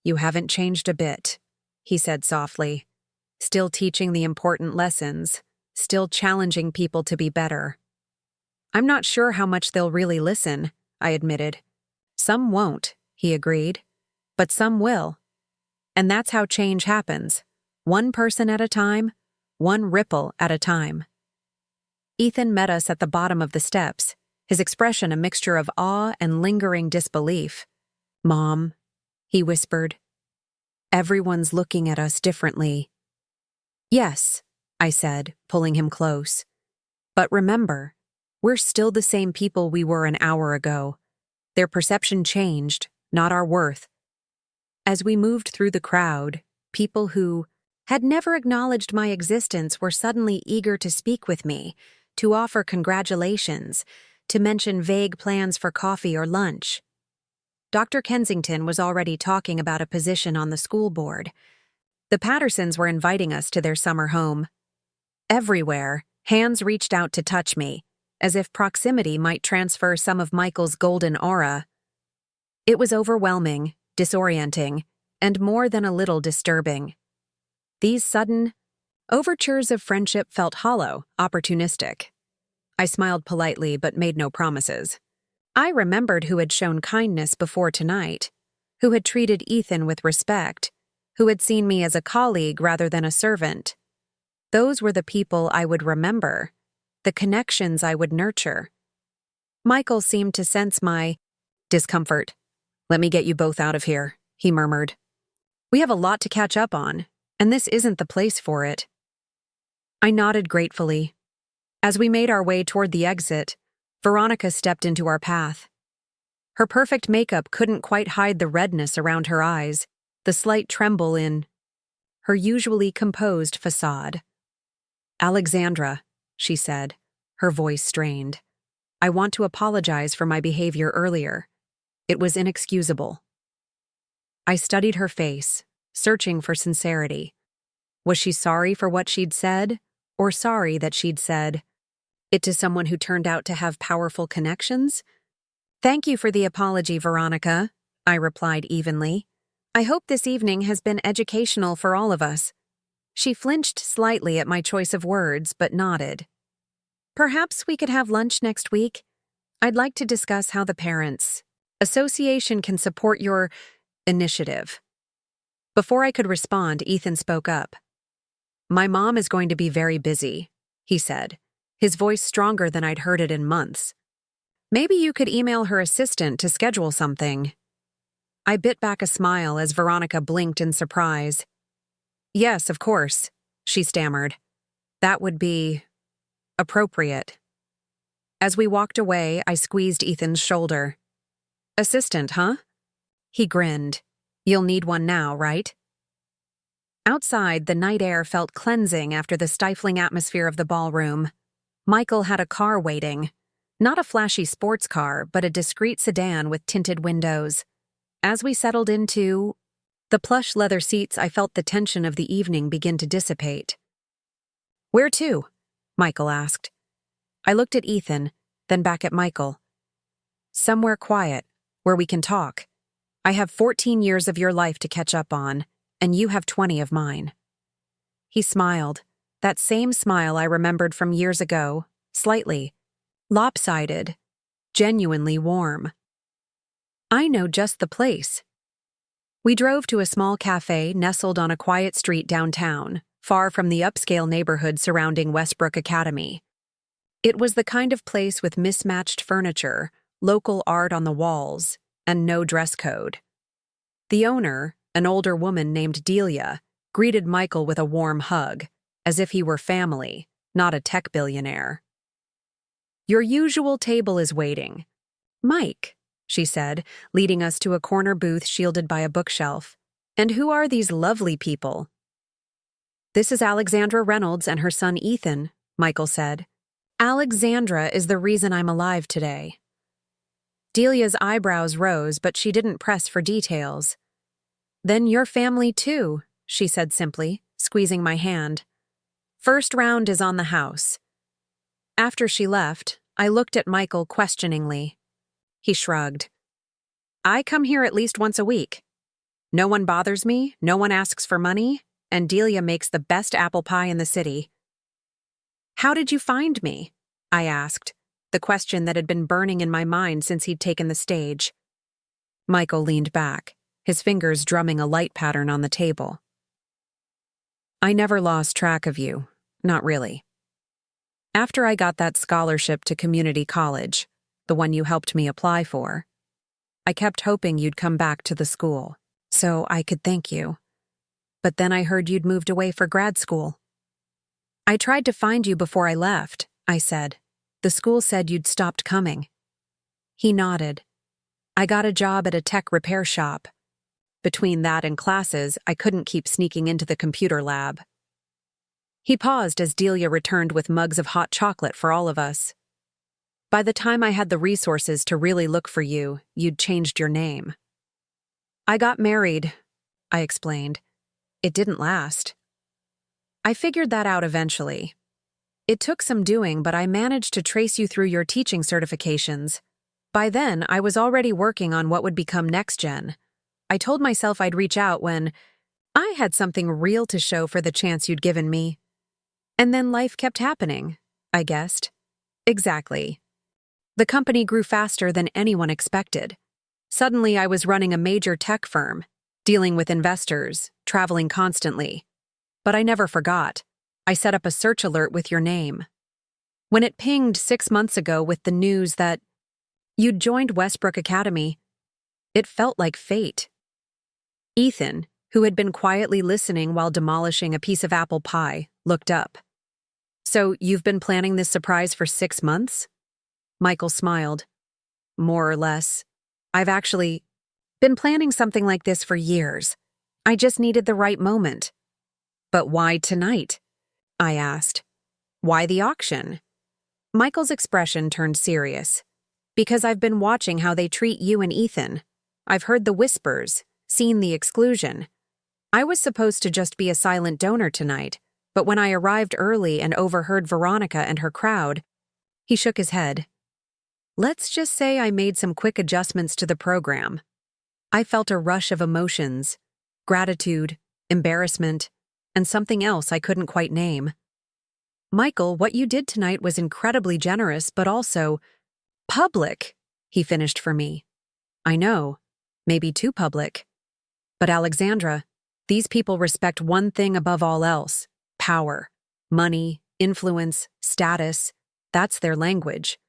"You haven't changed a bit," he said softly. "Still teaching the important lessons, still challenging people to be better." "I'm not sure how much they'll really listen," I admitted. "Some won't," he agreed, "but some will. And that's how change happens, one person at a time, one ripple at a time." Ethan met us at the bottom of the steps, his expression a mixture of awe and lingering disbelief. "Mom," he whispered, "everyone's looking at us differently." "Yes," I said, pulling him close. "But remember, we're still the same people we were an hour ago. Their perception changed, not our worth." As we moved through the crowd, people who had never acknowledged my existence were suddenly eager to speak with me, to offer congratulations, to mention vague plans for coffee or lunch. Dr. Kensington was already talking about a position on the school board. The Pattersons were inviting us to their summer home. Everywhere, hands reached out to touch me, as if proximity might transfer some of Michael's golden aura. It was overwhelming, disorienting, and more than a little disturbing. These sudden overtures of friendship felt hollow, opportunistic. I smiled politely but made no promises. I remembered who had shown kindness before tonight, who had treated Ethan with respect, who had seen me as a colleague rather than a servant. Those were the people I would remember, the connections I would nurture. Michael seemed to sense my discomfort. "Let me get you both out of here," he murmured. "We have a lot to catch up on, and this isn't the place for it." I nodded gratefully. As we made our way toward the exit, Veronica stepped into our path. Her perfect makeup couldn't quite hide the redness around her eyes, the slight tremble in her usually composed facade. Alexandra, she said, her voice strained. I want to apologize for my behavior earlier. It was inexcusable. I studied her face, searching for sincerity. Was she sorry for what she'd said, or sorry that she'd said it to someone who turned out to have powerful connections? Thank you for the apology, Veronica, I replied evenly. I hope this evening has been educational for all of us. She flinched slightly at my choice of words, but nodded. Perhaps we could have lunch next week. I'd like to discuss how the Parents' Association can support your initiative. Before I could respond, Ethan spoke up. My mom is going to be very busy, he said, his voice stronger than I'd heard it in months. Maybe you could email her assistant to schedule something. I bit back a smile as Veronica blinked in surprise. Yes, of course, she stammered. That would be appropriate. As we walked away, I squeezed Ethan's shoulder. Assistant, huh? He grinned. You'll need one now, right? Outside, the night air felt cleansing after the stifling atmosphere of the ballroom. Michael had a car waiting. Not a flashy sports car, but a discreet sedan with tinted windows. As we settled into the plush leather seats, I felt the tension of the evening begin to dissipate. Where to? Michael asked. I looked at Ethan, then back at Michael. Somewhere quiet, where we can talk. I have 14 years of your life to catch up on, and you have 20 of mine. He smiled, that same smile I remembered from years ago, slightly lopsided, genuinely warm. I know just the place. We drove to a small cafe nestled on a quiet street downtown, far from the upscale neighborhood surrounding Westbrook Academy. It was the kind of place with mismatched furniture, local art on the walls, and no dress code. The owner, an older woman named Delia, greeted Michael with a warm hug, as if he were family, not a tech billionaire. Your usual table is waiting. Mike, she said, leading us to a corner booth shielded by a bookshelf. And who are these lovely people? This is Alexandra Reynolds and her son Ethan, Michael said. Alexandra is the reason I'm alive today. Delia's eyebrows rose, but she didn't press for details. Then your family too, she said simply, squeezing my hand. First round is on the house. After she left, I looked at Michael questioningly. He shrugged. I come here at least once a week. No one bothers me, no one asks for money, and Delia makes the best apple pie in the city. How did you find me? I asked, the question that had been burning in my mind since he'd taken the stage. Michael leaned back, his fingers drumming a light pattern on the table. I never lost track of you, not really. After I got that scholarship to community college, the one you helped me apply for, I kept hoping you'd come back to the school, so I could thank you. But then I heard you'd moved away for grad school. I tried to find you before I left, I said. The school said you'd stopped coming. He nodded. I got a job at a tech repair shop. Between that and classes, I couldn't keep sneaking into the computer lab. He paused as Delia returned with mugs of hot chocolate for all of us. By the time I had the resources to really look for you, you'd changed your name. I got married, I explained. It didn't last. I figured that out eventually. It took some doing, but I managed to trace you through your teaching certifications. By then, I was already working on what would become Next Gen. I told myself I'd reach out when I had something real to show for the chance you'd given me. And then life kept happening, I guessed. Exactly. The company grew faster than anyone expected. Suddenly, I was running a major tech firm, dealing with investors, traveling constantly. But I never forgot. I set up a search alert with your name. When it pinged 6 months ago with the news that you'd joined Westbrook Academy, it felt like fate. Ethan, who had been quietly listening while demolishing a piece of apple pie, looked up. So you've been planning this surprise for 6 months? Michael smiled. More or less. I've actually been planning something like this for years. I just needed the right moment. But why tonight? I asked. Why the auction? Michael's expression turned serious. Because I've been watching how they treat you and Ethan. I've heard the whispers, seen the exclusion. I was supposed to just be a silent donor tonight, but when I arrived early and overheard Veronica and her crowd, he shook his head. Let's just say I made some quick adjustments to the program. I felt a rush of emotions, gratitude, embarrassment, and something else I couldn't quite name. Michael, what you did tonight was incredibly generous, but also public, he finished for me. I know, maybe too public. But Alexandra, these people respect one thing above all else: power, money, influence, status. That's their language.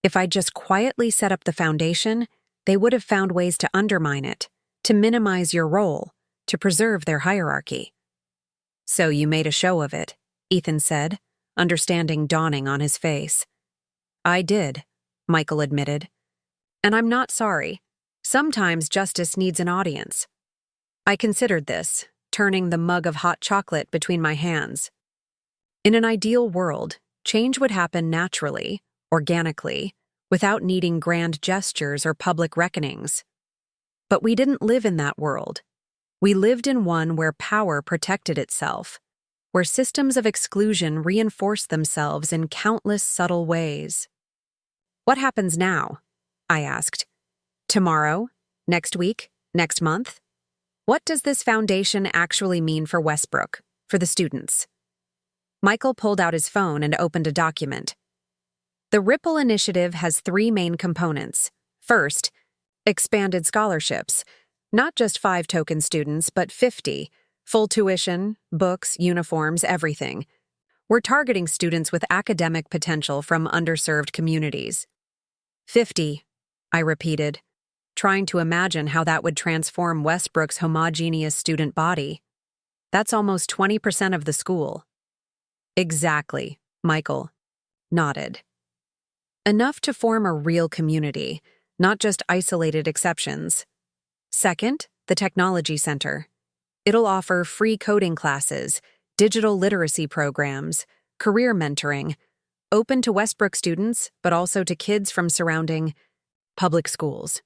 If I'd just quietly set up the foundation, they would have found ways to undermine it, to minimize your role, to preserve their hierarchy. So you made a show of it, Ethan said, understanding dawning on his face. I did, Michael admitted. And I'm not sorry. Sometimes justice needs an audience. I considered this, turning the mug of hot chocolate between my hands. In an ideal world, change would happen naturally, organically, without needing grand gestures or public reckonings. But we didn't live in that world. We lived in one where power protected itself, where systems of exclusion reinforced themselves in countless subtle ways. What happens now? I asked. Tomorrow? Next week? Next month? What does this foundation actually mean for Westbrook, for the students? Michael pulled out his phone and opened a document. The Ripple Initiative has 3 main components. First, expanded scholarships. Not just 5 token students, but 50. Full tuition, books, uniforms, everything. We're targeting students with academic potential from underserved communities. 50, I repeated, trying to imagine how that would transform Westbrook's homogeneous student body. That's almost 20% of the school. Exactly, Michael nodded. Enough to form a real community, not just isolated exceptions. Second, the Technology Center. It'll offer free coding classes, digital literacy programs, career mentoring, open to Westbrook students, but also to kids from surrounding public schools.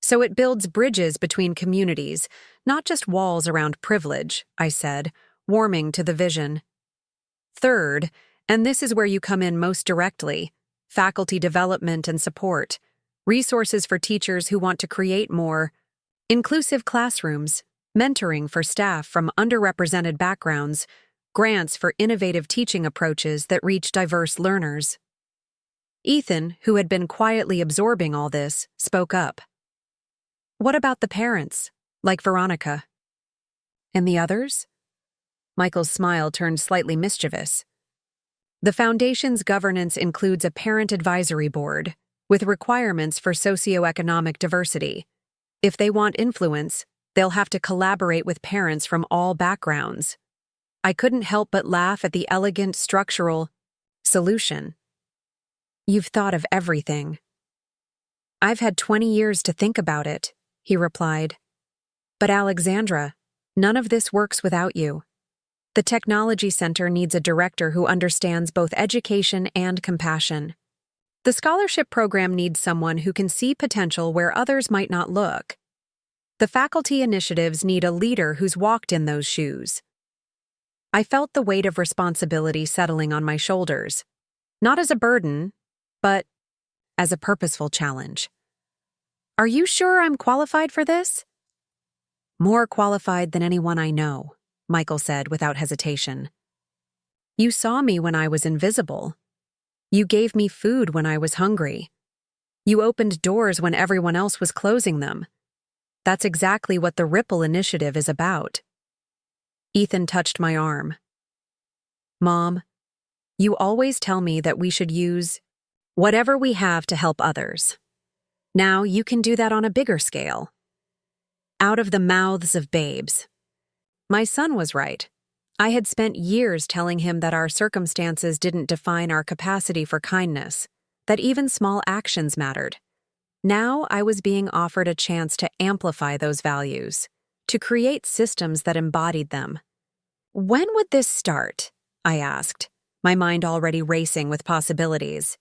So it builds bridges between communities, not just walls around privilege, I said, warming to the vision. Third, and this is where you come in most directly, faculty development and support, resources for teachers who want to create more inclusive classrooms, mentoring for staff from underrepresented backgrounds, grants for innovative teaching approaches that reach diverse learners. Ethan, who had been quietly absorbing all this, spoke up. What about the parents, like Veronica? And the others? Michael's smile turned slightly mischievous. The Foundation's governance includes a parent advisory board, with requirements for socioeconomic diversity. If they want influence, they'll have to collaborate with parents from all backgrounds. I couldn't help but laugh at the elegant structural solution. You've thought of everything. I've had 20 years to think about it, he replied. But Alexandra, none of this works without you. The Technology Center needs a director who understands both education and compassion. The scholarship program needs someone who can see potential where others might not look. The faculty initiatives need a leader who's walked in those shoes. I felt the weight of responsibility settling on my shoulders, not as a burden, but as a purposeful challenge. Are you sure I'm qualified for this? More qualified than anyone I know, Michael said without hesitation. You saw me when I was invisible. You gave me food when I was hungry. You opened doors when everyone else was closing them. That's exactly what the Ripple Initiative is about. Ethan touched my arm. Mom, you always tell me that we should use whatever we have to help others. Now you can do that on a bigger scale. Out of the mouths of babes. My son was right. I had spent years telling him that our circumstances didn't define our capacity for kindness, that even small actions mattered. Now I was being offered a chance to amplify those values, to create systems that embodied them. When would this start? I asked, my mind already racing with possibilities.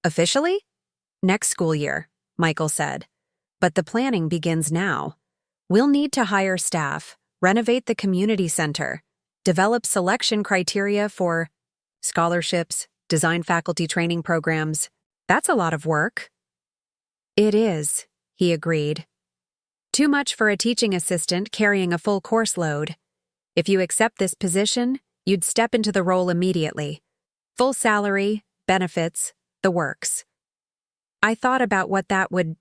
Officially? Next school year, Michael said. But the planning begins now. We'll need to hire staff, renovate the community center, develop selection criteria for scholarships, design faculty training programs. That's a lot of work. It is, he agreed. Too much for a teaching assistant carrying a full course load. If you accept this position, you'd step into the role immediately. Full salary, benefits, the works. I thought about what that would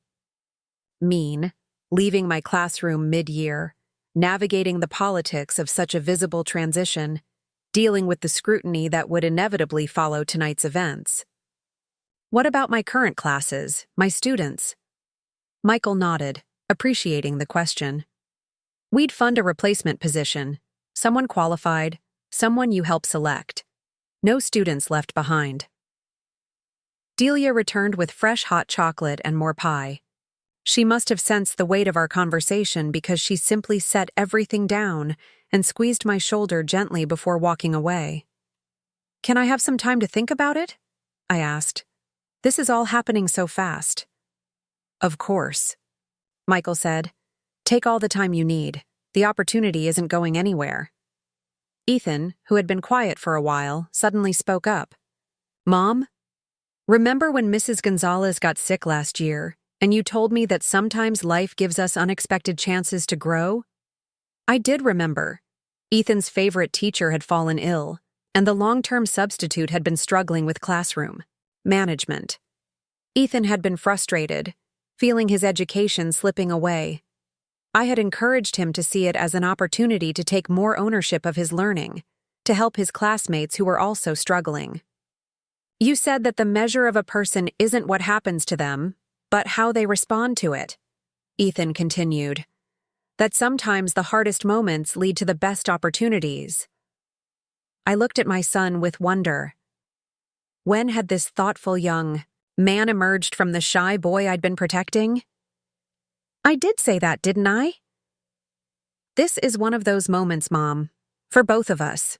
mean, leaving my classroom mid-year, navigating the politics of such a visible transition, dealing with the scrutiny that would inevitably follow tonight's events. What about my current classes, my students? Michael nodded, appreciating the question. We'd fund a replacement position, someone qualified, someone you help select. No students left behind. Delia returned with fresh hot chocolate and more pie. She must have sensed the weight of our conversation because she simply set everything down and squeezed my shoulder gently before walking away. Can I have some time to think about it? I asked. This is all happening so fast. Of course, Michael said. Take all the time you need. The opportunity isn't going anywhere. Ethan, who had been quiet for a while, suddenly spoke up. Mom, remember when Mrs. Gonzalez got sick last year, and you told me that sometimes life gives us unexpected chances to grow? I did remember. Ethan's favorite teacher had fallen ill, and the long-term substitute had been struggling with classroom management. Ethan had been frustrated, feeling his education slipping away. I had encouraged him to see it as an opportunity to take more ownership of his learning, to help his classmates who were also struggling. You said that the measure of a person isn't what happens to them, but how they respond to it, Ethan continued. That sometimes the hardest moments lead to the best opportunities. I looked at my son with wonder. When had this thoughtful young man emerged from the shy boy I'd been protecting? I did say that, didn't I? This is one of those moments, Mom, for both of us.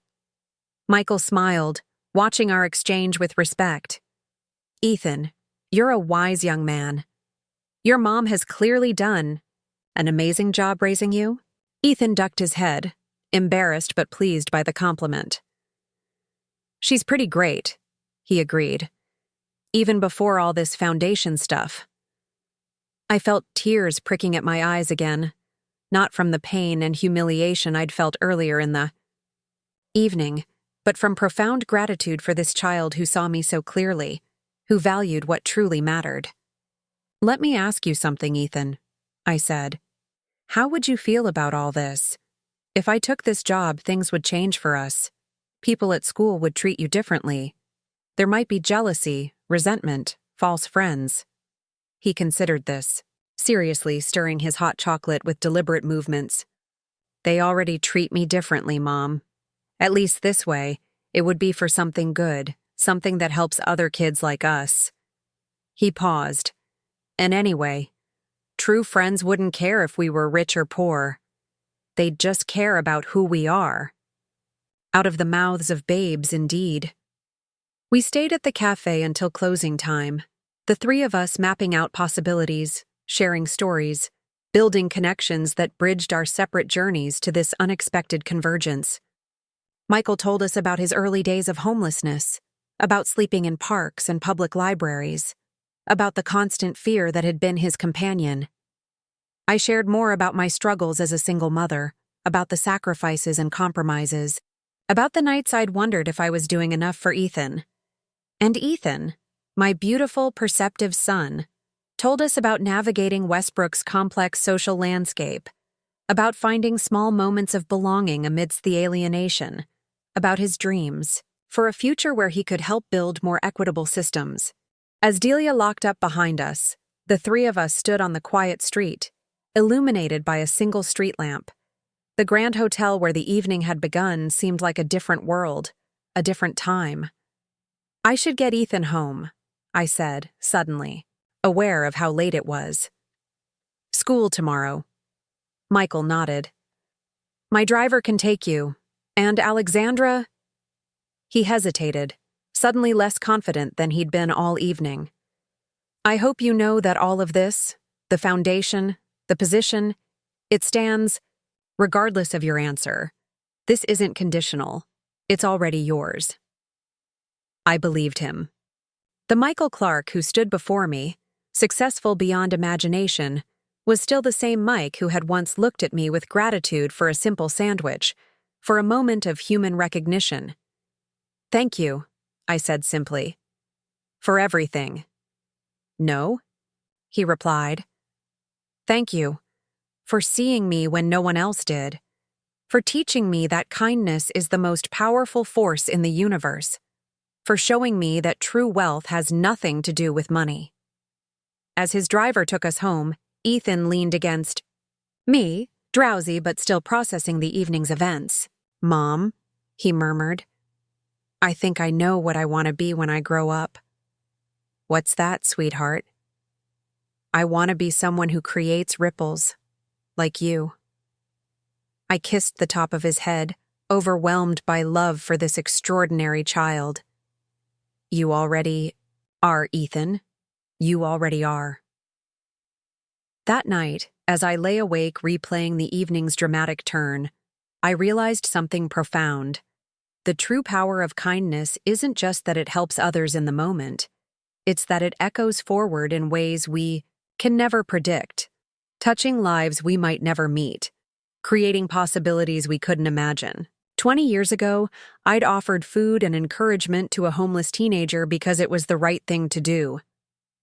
Michael smiled, watching our exchange with respect. Ethan, you're a wise young man. Your mom has clearly done an amazing job raising you. Ethan ducked his head, embarrassed but pleased by the compliment. She's pretty great, he agreed. Even before all this foundation stuff. I felt tears pricking at my eyes again, not from the pain and humiliation I'd felt earlier in the evening, but from profound gratitude for this child who saw me so clearly, who valued what truly mattered. Let me ask you something, Ethan, I said. How would you feel about all this? If I took this job, things would change for us. People at school would treat you differently. There might be jealousy, resentment, false friends. He considered this, seriously stirring his hot chocolate with deliberate movements. They already treat me differently, Mom. At least this way, it would be for something good, something that helps other kids like us. He paused. And anyway, true friends wouldn't care if we were rich or poor. They'd just care about who we are. Out of the mouths of babes, indeed. We stayed at the cafe until closing time, the three of us mapping out possibilities, sharing stories, building connections that bridged our separate journeys to this unexpected convergence. Michael told us about his early days of homelessness, about sleeping in parks and public libraries, about the constant fear that had been his companion. I shared more about my struggles as a single mother, about the sacrifices and compromises, about the nights I'd wondered if I was doing enough for Ethan. And Ethan, my beautiful, perceptive son, told us about navigating Westbrook's complex social landscape, about finding small moments of belonging amidst the alienation, about his dreams, for a future where he could help build more equitable systems. As Delia locked up behind us, the three of us stood on the quiet street, illuminated by a single street lamp. The grand hotel where the evening had begun seemed like a different world, a different time. I should get Ethan home, I said, suddenly, aware of how late it was. School tomorrow. Michael nodded. My driver can take you. And Alexandra? He hesitated, suddenly less confident than he'd been all evening. I hope you know that all of this, the foundation, the position, it stands, regardless of your answer. This isn't conditional. It's already yours. I believed him. The Michael Clark who stood before me, successful beyond imagination, was still the same Mike who had once looked at me with gratitude for a simple sandwich, for a moment of human recognition. Thank you, I said simply. For everything. No, he replied. Thank you. For seeing me when no one else did. For teaching me that kindness is the most powerful force in the universe. For showing me that true wealth has nothing to do with money. As his driver took us home, Ethan leaned against me, drowsy but still processing the evening's events. Mom, he murmured, I think I know what I want to be when I grow up. What's that, sweetheart? I want to be someone who creates ripples, like you. I kissed the top of his head, overwhelmed by love for this extraordinary child. You already are, Ethan. You already are. That night, as I lay awake replaying the evening's dramatic turn, I realized something profound. The true power of kindness isn't just that it helps others in the moment. It's that it echoes forward in ways we can never predict, touching lives we might never meet, creating possibilities we couldn't imagine. 20 years ago, I'd offered food and encouragement to a homeless teenager because it was the right thing to do.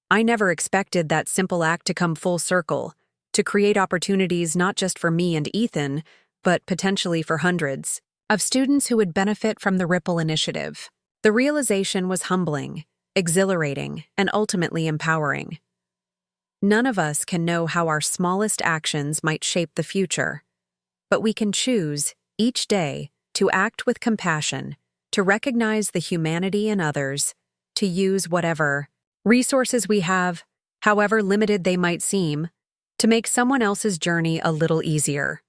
I never expected that simple act to come full circle, to create opportunities not just for me and Ethan, but potentially for hundreds of students who would benefit from the Ripple Initiative. The realization was humbling, exhilarating, and ultimately empowering. None of us can know how our smallest actions might shape the future, but we can choose, each day, to act with compassion, to recognize the humanity in others, to use whatever resources we have, however limited they might seem, to make someone else's journey a little easier.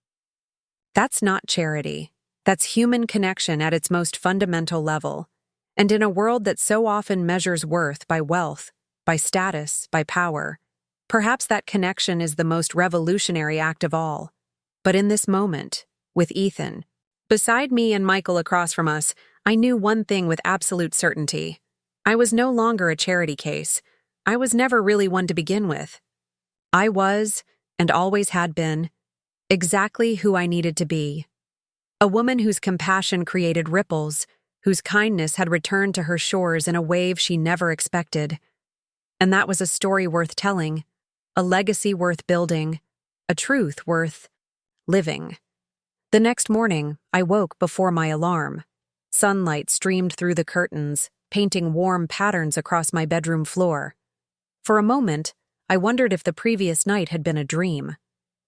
That's not charity. That's human connection at its most fundamental level. And in a world that so often measures worth by wealth, by status, by power, perhaps that connection is the most revolutionary act of all. But in this moment, with Ethan, beside me and Michael across from us, I knew one thing with absolute certainty. I was no longer a charity case. I was never really one to begin with. I was, and always had been, exactly who I needed to be. A woman whose compassion created ripples, whose kindness had returned to her shores in a wave she never expected. And that was a story worth telling, a legacy worth building, a truth worth living. The next morning, I woke before my alarm. Sunlight streamed through the curtains, painting warm patterns across my bedroom floor. For a moment, I wondered if the previous night had been a dream.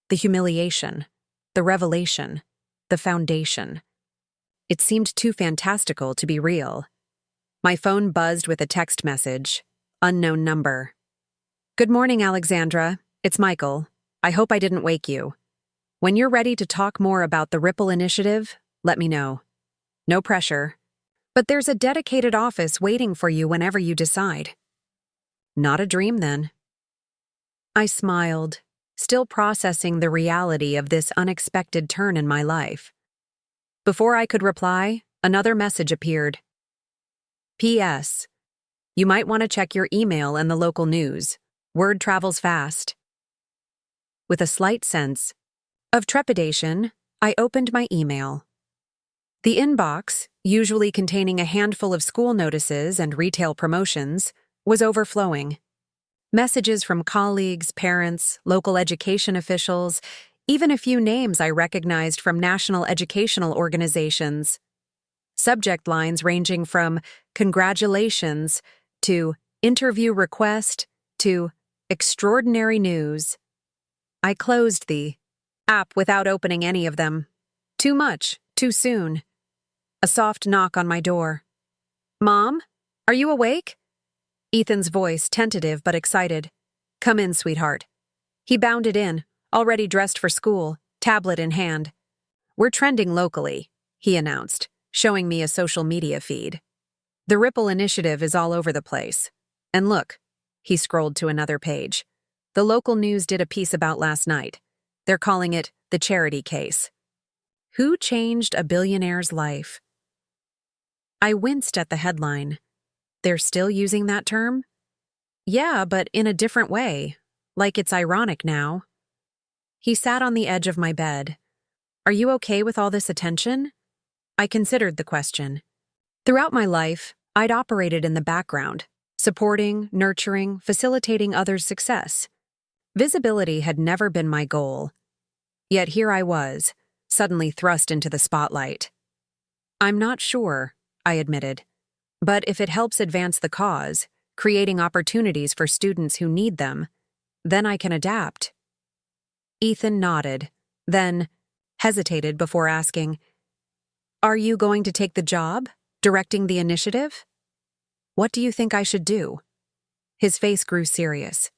The humiliation, the revelation, the foundation. It seemed too fantastical to be real. My phone buzzed with a text message. Unknown number. Good morning, Alexandra. It's Michael. I hope I didn't wake you. When you're ready to talk more about the Ripple Initiative, let me know. No pressure. But there's a dedicated office waiting for you whenever you decide. Not a dream, then. I smiled, still processing the reality of this unexpected turn in my life. Before I could reply, another message appeared. P.S. You might want to check your email and the local news. Word travels fast. With a slight sense of trepidation, I opened my email. The inbox, usually containing a handful of school notices and retail promotions, was overflowing. Messages from colleagues, parents, local education officials, even a few names I recognized from national educational organizations. Subject lines ranging from congratulations to interview request to extraordinary news. I closed the app without opening any of them. Too much, too soon. A soft knock on my door. Mom, are you awake? Ethan's voice, tentative but excited. Come in, sweetheart. He bounded in, already dressed for school, tablet in hand. We're trending locally, he announced, showing me a social media feed. The Ripple initiative is all over the place. And look, he scrolled to another page. The local news did a piece about last night. They're calling it the charity case. Who changed a billionaire's life? I winced at the headline. They're still using that term? Yeah, but in a different way. Like it's ironic now. He sat on the edge of my bed. Are you okay with all this attention? I considered the question. Throughout my life, I'd operated in the background, supporting, nurturing, facilitating others' success. Visibility had never been my goal. Yet here I was, suddenly thrust into the spotlight. I'm not sure, I admitted. But if it helps advance the cause, creating opportunities for students who need them, then I can adapt. Ethan nodded, then hesitated before asking, Are you going to take the job, directing the initiative? What do you think I should do? His face grew serious.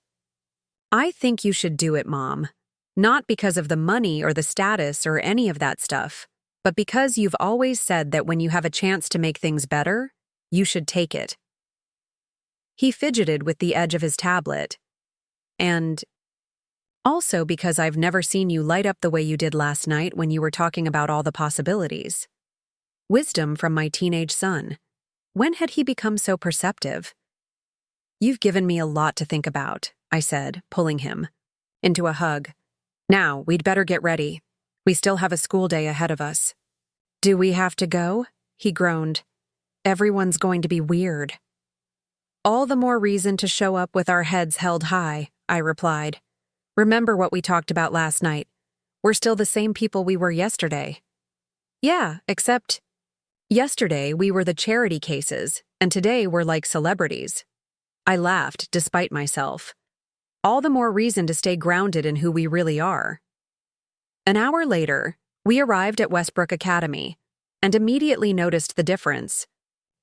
I think you should do it, Mom. Not because of the money or the status or any of that stuff, but because you've always said that when you have a chance to make things better, you should take it. He fidgeted with the edge of his tablet. And also because I've never seen you light up the way you did last night when you were talking about all the possibilities. Wisdom from my teenage son. When had he become so perceptive? You've given me a lot to think about, I said, pulling him into a hug. Now, we'd better get ready. We still have a school day ahead of us. Do we have to go? He groaned. Everyone's going to be weird. All the more reason to show up with our heads held high, I replied. Remember what we talked about last night. We're still the same people we were yesterday. Yeah, except yesterday we were the charity cases, and today we're like celebrities. I laughed, despite myself. All the more reason to stay grounded in who we really are. An hour later, we arrived at Westbrook Academy, and immediately noticed the difference.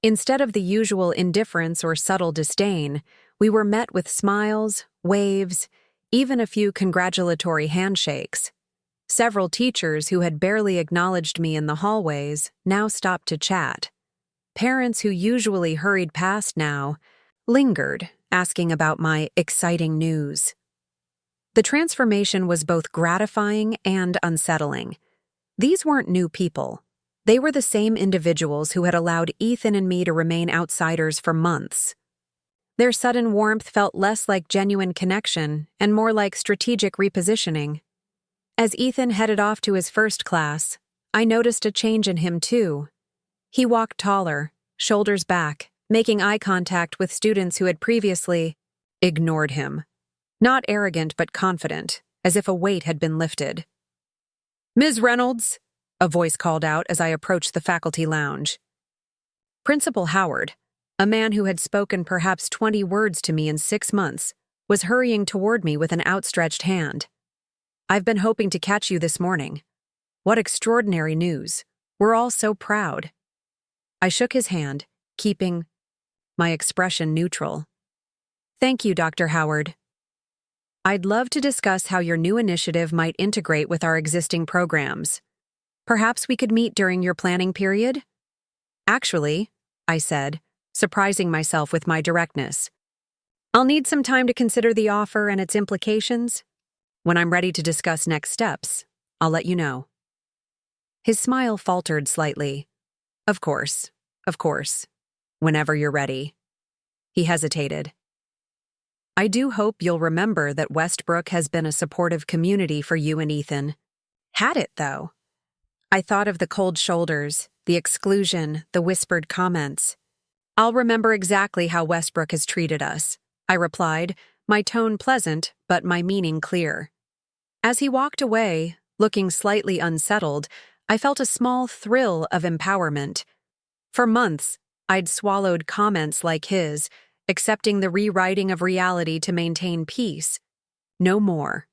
Instead of the usual indifference or subtle disdain, we were met with smiles, waves, even a few congratulatory handshakes. Several teachers who had barely acknowledged me in the hallways now stopped to chat. Parents who usually hurried past now lingered, asking about my exciting news. The transformation was both gratifying and unsettling. These weren't new people. They were the same individuals who had allowed Ethan and me to remain outsiders for months. Their sudden warmth felt less like genuine connection and more like strategic repositioning. As Ethan headed off to his first class, I noticed a change in him too. He walked taller, shoulders back, making eye contact with students who had previously ignored him. Not arrogant but confident, as if a weight had been lifted. Ms. Reynolds, a voice called out as I approached the faculty lounge. Principal Howard, a man who had spoken perhaps 20 words to me in 6 months, was hurrying toward me with an outstretched hand. I've been hoping to catch you this morning. What extraordinary news. We're all so proud. I shook his hand, keeping my expression neutral. Thank you, Dr. Howard. I'd love to discuss how your new initiative might integrate with our existing programs. Perhaps we could meet during your planning period? Actually, I said, surprising myself with my directness. I'll need some time to consider the offer and its implications. When I'm ready to discuss next steps, I'll let you know. His smile faltered slightly. Of course, whenever you're ready. He hesitated. I do hope you'll remember that Westbrook has been a supportive community for you and Ethan. Had it, though. I thought of the cold shoulders, the exclusion, the whispered comments. I'll remember exactly how Westbrook has treated us, I replied, my tone pleasant, but my meaning clear. As he walked away, looking slightly unsettled, I felt a small thrill of empowerment. For months, I'd swallowed comments like his, accepting the rewriting of reality to maintain peace. No more.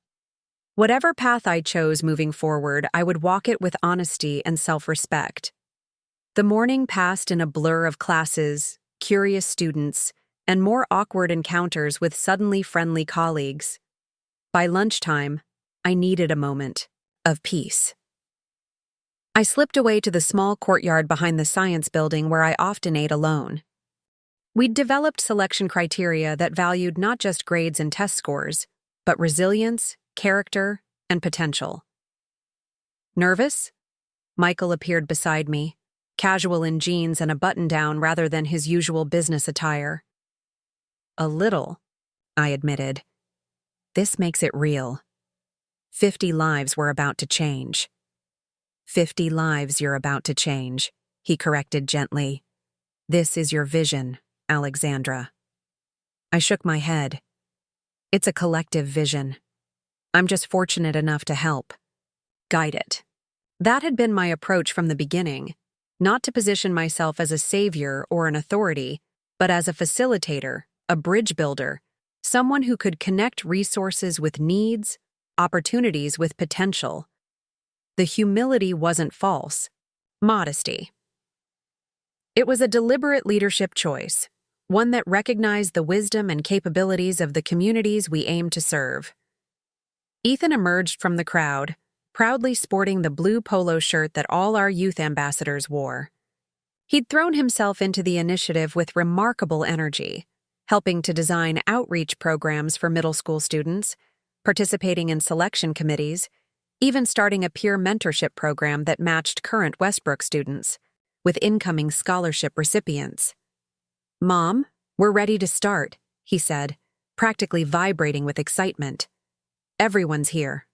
Whatever path I chose moving forward, I would walk it with honesty and self-respect. The morning passed in a blur of classes, curious students, and more awkward encounters with suddenly friendly colleagues. By lunchtime, I needed a moment of peace. I slipped away to the small courtyard behind the science building where I often ate alone. We'd developed selection criteria that valued not just grades and test scores, but resilience, character, and potential. Nervous? Michael appeared beside me, casual in jeans and a button-down rather than his usual business attire. A little, I admitted. This makes it real. 50 lives were about to change. 50 lives you're about to change, he corrected gently. This is your vision, Alexandra. I shook my head. It's a collective vision. I'm just fortunate enough to help. Guide it. That had been my approach from the beginning, not to position myself as a savior or an authority, but as a facilitator, a bridge builder, someone who could connect resources with needs, opportunities with potential. The humility wasn't false. Modesty. It was a deliberate leadership choice, one that recognized the wisdom and capabilities of the communities we aimed to serve. Ethan emerged from the crowd, proudly sporting the blue polo shirt that all our youth ambassadors wore. He'd thrown himself into the initiative with remarkable energy, helping to design outreach programs for middle school students, participating in selection committees, even starting a peer mentorship program that matched current Westbrook students with incoming scholarship recipients. "Mom, we're ready to start," he said, practically vibrating with excitement. "Everyone's here."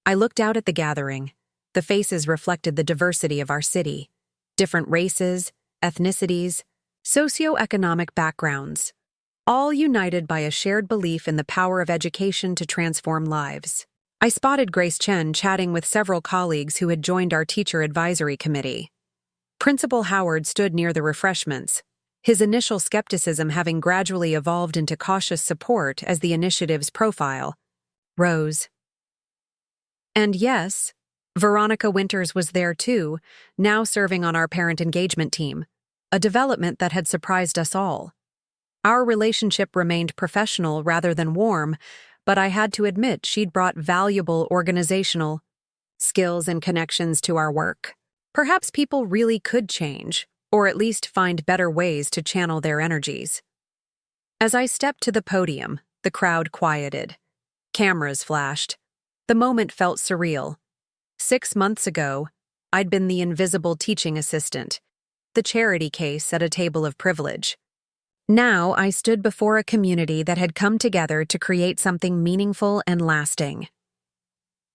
I looked out at the gathering. The faces reflected the diversity of our city, different races, ethnicities, socioeconomic backgrounds, all united by a shared belief in the power of education to transform lives. I spotted Grace Chen chatting with several colleagues who had joined our teacher advisory committee. Principal Howard stood near the refreshments, his initial skepticism having gradually evolved into cautious support as the initiative's profile rose. And yes, Veronica Winters was there too, now serving on our parent engagement team, a development that had surprised us all. Our relationship remained professional rather than warm, but I had to admit she'd brought valuable organizational skills and connections to our work. Perhaps people really could change, or at least find better ways to channel their energies. As I stepped to the podium, the crowd quieted. Cameras flashed. The moment felt surreal. 6 months ago, I'd been the invisible teaching assistant, the charity case at a table of privilege. Now I stood before a community that had come together to create something meaningful and lasting.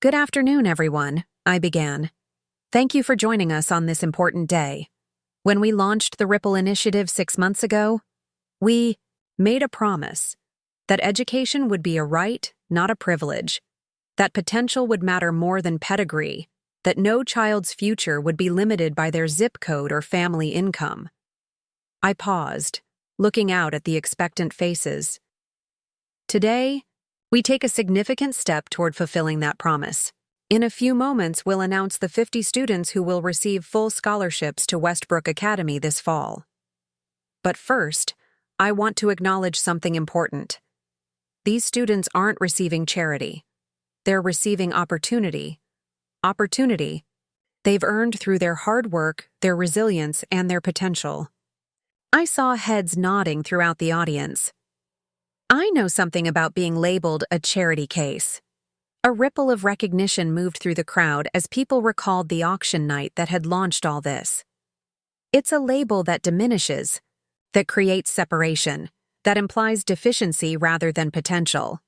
"Good afternoon, everyone," I began. "Thank you for joining us on this important day. When we launched the Ripple Initiative 6 months ago, we made a promise that education would be a right, not a privilege, that potential would matter more than pedigree, that no child's future would be limited by their zip code or family income." I paused, looking out at the expectant faces. Today, we take a significant step toward fulfilling that promise. In a few moments, we'll announce the 50 students who will receive full scholarships to Westbrook Academy this fall. But first, I want to acknowledge something important. These students aren't receiving charity. They're receiving opportunity. Opportunity they've earned through their hard work, their resilience, and their potential. I saw heads nodding throughout the audience. I know something about being labeled a charity case. A ripple of recognition moved through the crowd as people recalled the auction night that had launched all this. It's a label that diminishes, that creates separation, that implies deficiency rather than potential.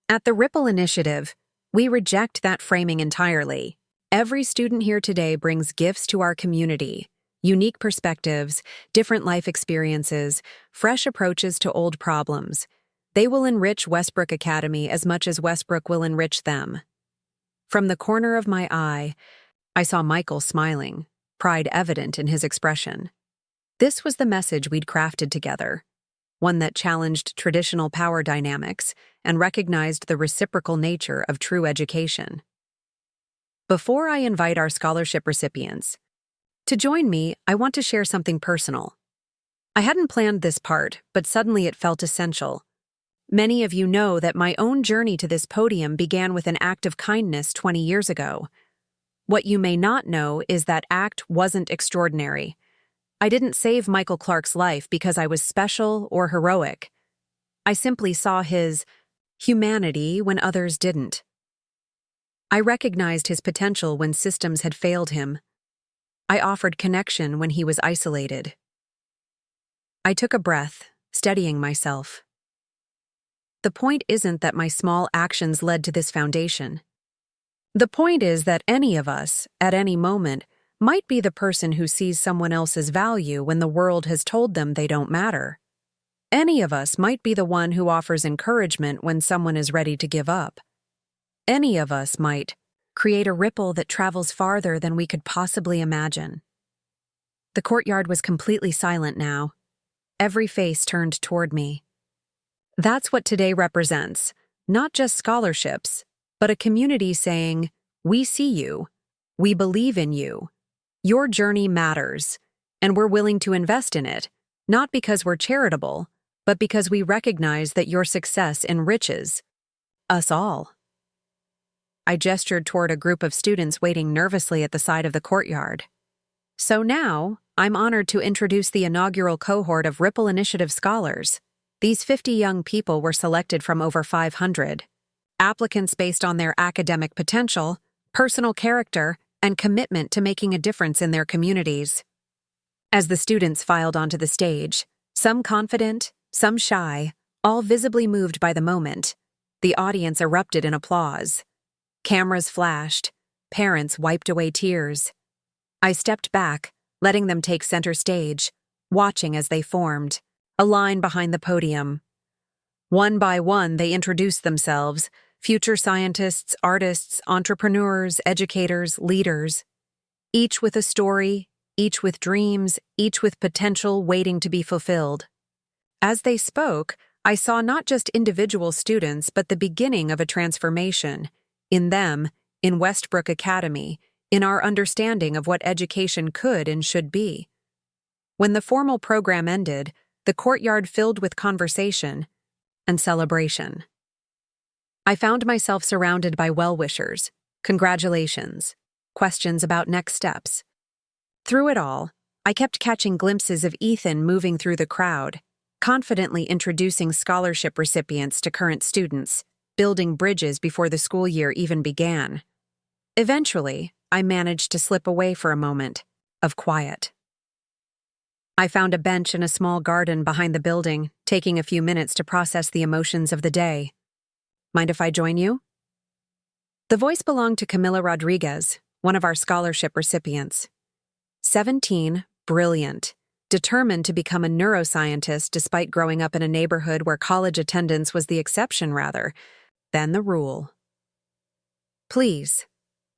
At the Ripple Initiative, we reject that framing entirely. Every student here today brings gifts to our community. Unique perspectives, different life experiences, fresh approaches to old problems. They will enrich Westbrook Academy as much as Westbrook will enrich them. From the corner of my eye, I saw Michael smiling, pride evident in his expression. This was the message we'd crafted together, one that challenged traditional power dynamics and recognized the reciprocal nature of true education. Before I invite our scholarship recipients to join me, I want to share something personal. I hadn't planned this part, but suddenly it felt essential. Many of you know that my own journey to this podium began with an act of kindness 20 years ago. What you may not know is that act wasn't extraordinary. I didn't save Michael Clark's life because I was special or heroic. I simply saw his humanity when others didn't. I recognized his potential when systems had failed him. I offered connection when he was isolated. I took a breath, steadying myself. The point isn't that my small actions led to this foundation. The point is that any of us, at any moment, might be the person who sees someone else's value when the world has told them they don't matter. Any of us might be the one who offers encouragement when someone is ready to give up. Any of us might create a ripple that travels farther than we could possibly imagine. The courtyard was completely silent now. Every face turned toward me. That's what today represents, not just scholarships, but a community saying, "We see you, we believe in you, your journey matters, and we're willing to invest in it, not because we're charitable, but because we recognize that your success enriches us all." I gestured toward a group of students waiting nervously at the side of the courtyard. So now, I'm honored to introduce the inaugural cohort of Ripple Initiative Scholars. These 50 young people were selected from over 500 applicants based on their academic potential, personal character, and commitment to making a difference in their communities. As the students filed onto the stage, some confident, some shy, all visibly moved by the moment, the audience erupted in applause. Cameras flashed, parents wiped away tears. I stepped back, letting them take center stage, watching as they formed, a line behind the podium. One by one, they introduced themselves, future scientists, artists, entrepreneurs, educators, leaders, each with a story, each with dreams, each with potential waiting to be fulfilled. As they spoke, I saw not just individual students, but the beginning of a transformation, in them, in Westbrook Academy, in our understanding of what education could and should be. When the formal program ended, the courtyard filled with conversation and celebration. I found myself surrounded by well-wishers, congratulations, questions about next steps. Through it all, I kept catching glimpses of Ethan moving through the crowd, confidently introducing scholarship recipients to current students, building bridges before the school year even began. Eventually, I managed to slip away for a moment of quiet. I found a bench in a small garden behind the building, taking a few minutes to process the emotions of the day. "Mind if I join you?" The voice belonged to Camila Rodriguez, one of our scholarship recipients. 17, brilliant, determined to become a neuroscientist despite growing up in a neighborhood where college attendance was the exception rather than the rule. "Please,"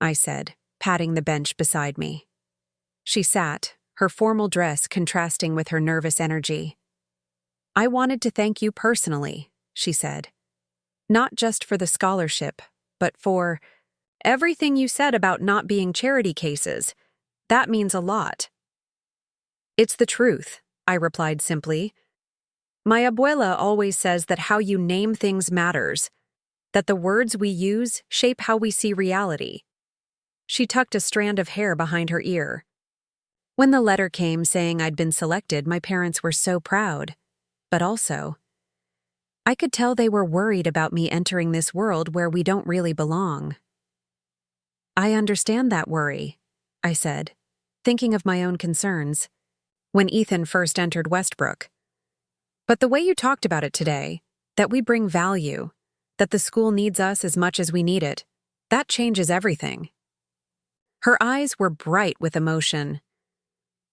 I said, patting the bench beside me. She sat, her formal dress contrasting with her nervous energy. "I wanted to thank you personally," she said. "Not just for the scholarship, but for everything you said about not being charity cases. That means a lot." "It's the truth," I replied simply. "My abuela always says that how you name things matters, that the words we use shape how we see reality." She tucked a strand of hair behind her ear. When the letter came saying I'd been selected, my parents were so proud. But also, I could tell they were worried about me entering this world where we don't really belong. "I understand that worry," I said, thinking of my own concerns, when Ethan first entered Westbrook. "But the way you talked about it today, that we bring value, that the school needs us as much as we need it, that changes everything." Her eyes were bright with emotion.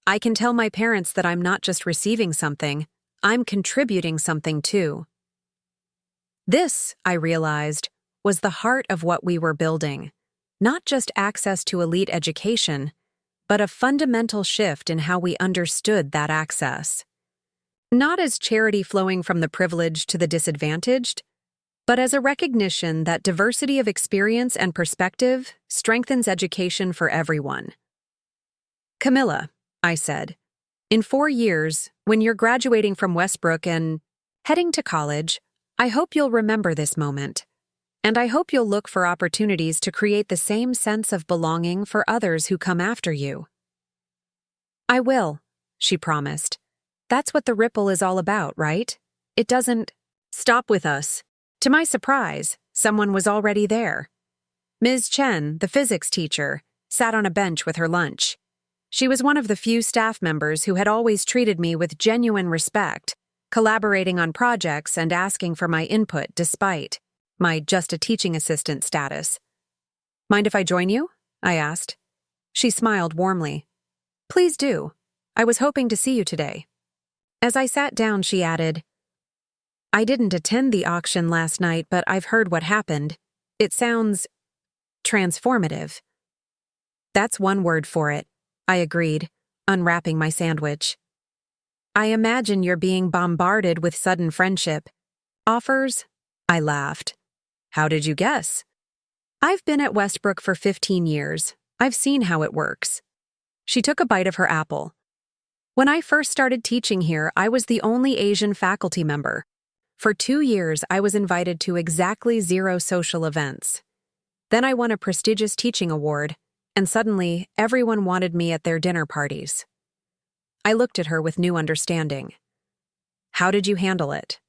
"I can tell my parents that I'm not just receiving something, I'm contributing something too." This, I realized, was the heart of what we were building, not just access to elite education, but a fundamental shift in how we understood that access. Not as charity flowing from the privileged to the disadvantaged, but as a recognition that diversity of experience and perspective strengthens education for everyone. "Camilla," I said, "in 4 years, when you're graduating from Westbrook and heading to college, I hope you'll remember this moment. And I hope you'll look for opportunities to create the same sense of belonging for others who come after you. I will, she promised. That's what the ripple is all about, right? It doesn't stop with us. To my surprise, someone was already there. Ms. Chen, the physics teacher, sat on a bench with her lunch. She was one of the few staff members who had always treated me with genuine respect, collaborating on projects and asking for my input despite my just a teaching assistant status. Mind if I join you? I asked. She smiled warmly. Please do. I was hoping to see you today. As I sat down, she added, I didn't attend the auction last night, but I've heard what happened. It sounds transformative. That's one word for it, I agreed, unwrapping my sandwich. I imagine you're being bombarded with sudden friendship offers? I laughed. How did you guess? I've been at Westbrook for 15 years. I've seen how it works. She took a bite of her apple. When I first started teaching here, I was the only Asian faculty member. For 2 years, I was invited to exactly 0 social events. Then I won a prestigious teaching award, and suddenly, everyone wanted me at their dinner parties. I looked at her with new understanding. How did you handle it?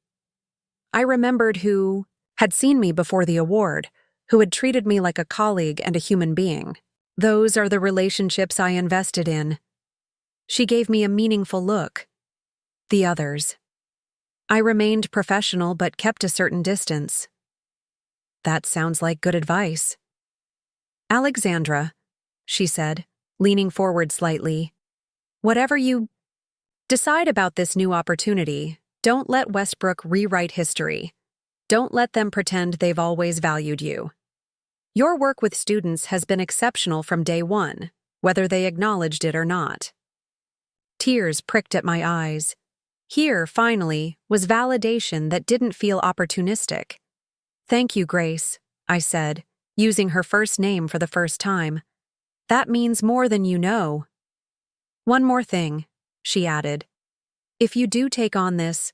I remembered who had seen me before the award, who had treated me like a colleague and a human being. Those are the relationships I invested in. She gave me a meaningful look. The others. I remained professional but kept a certain distance. That sounds like good advice. Alexandra, she said, leaning forward slightly, whatever you decide about this new opportunity, don't let Westbrook rewrite history. Don't let them pretend they've always valued you. Your work with students has been exceptional from day one, whether they acknowledged it or not. Tears pricked at my eyes. Here, finally, was validation that didn't feel opportunistic. Thank you, Grace, I said, using her first name for the first time. That means more than you know. One more thing, she added. If you do take on this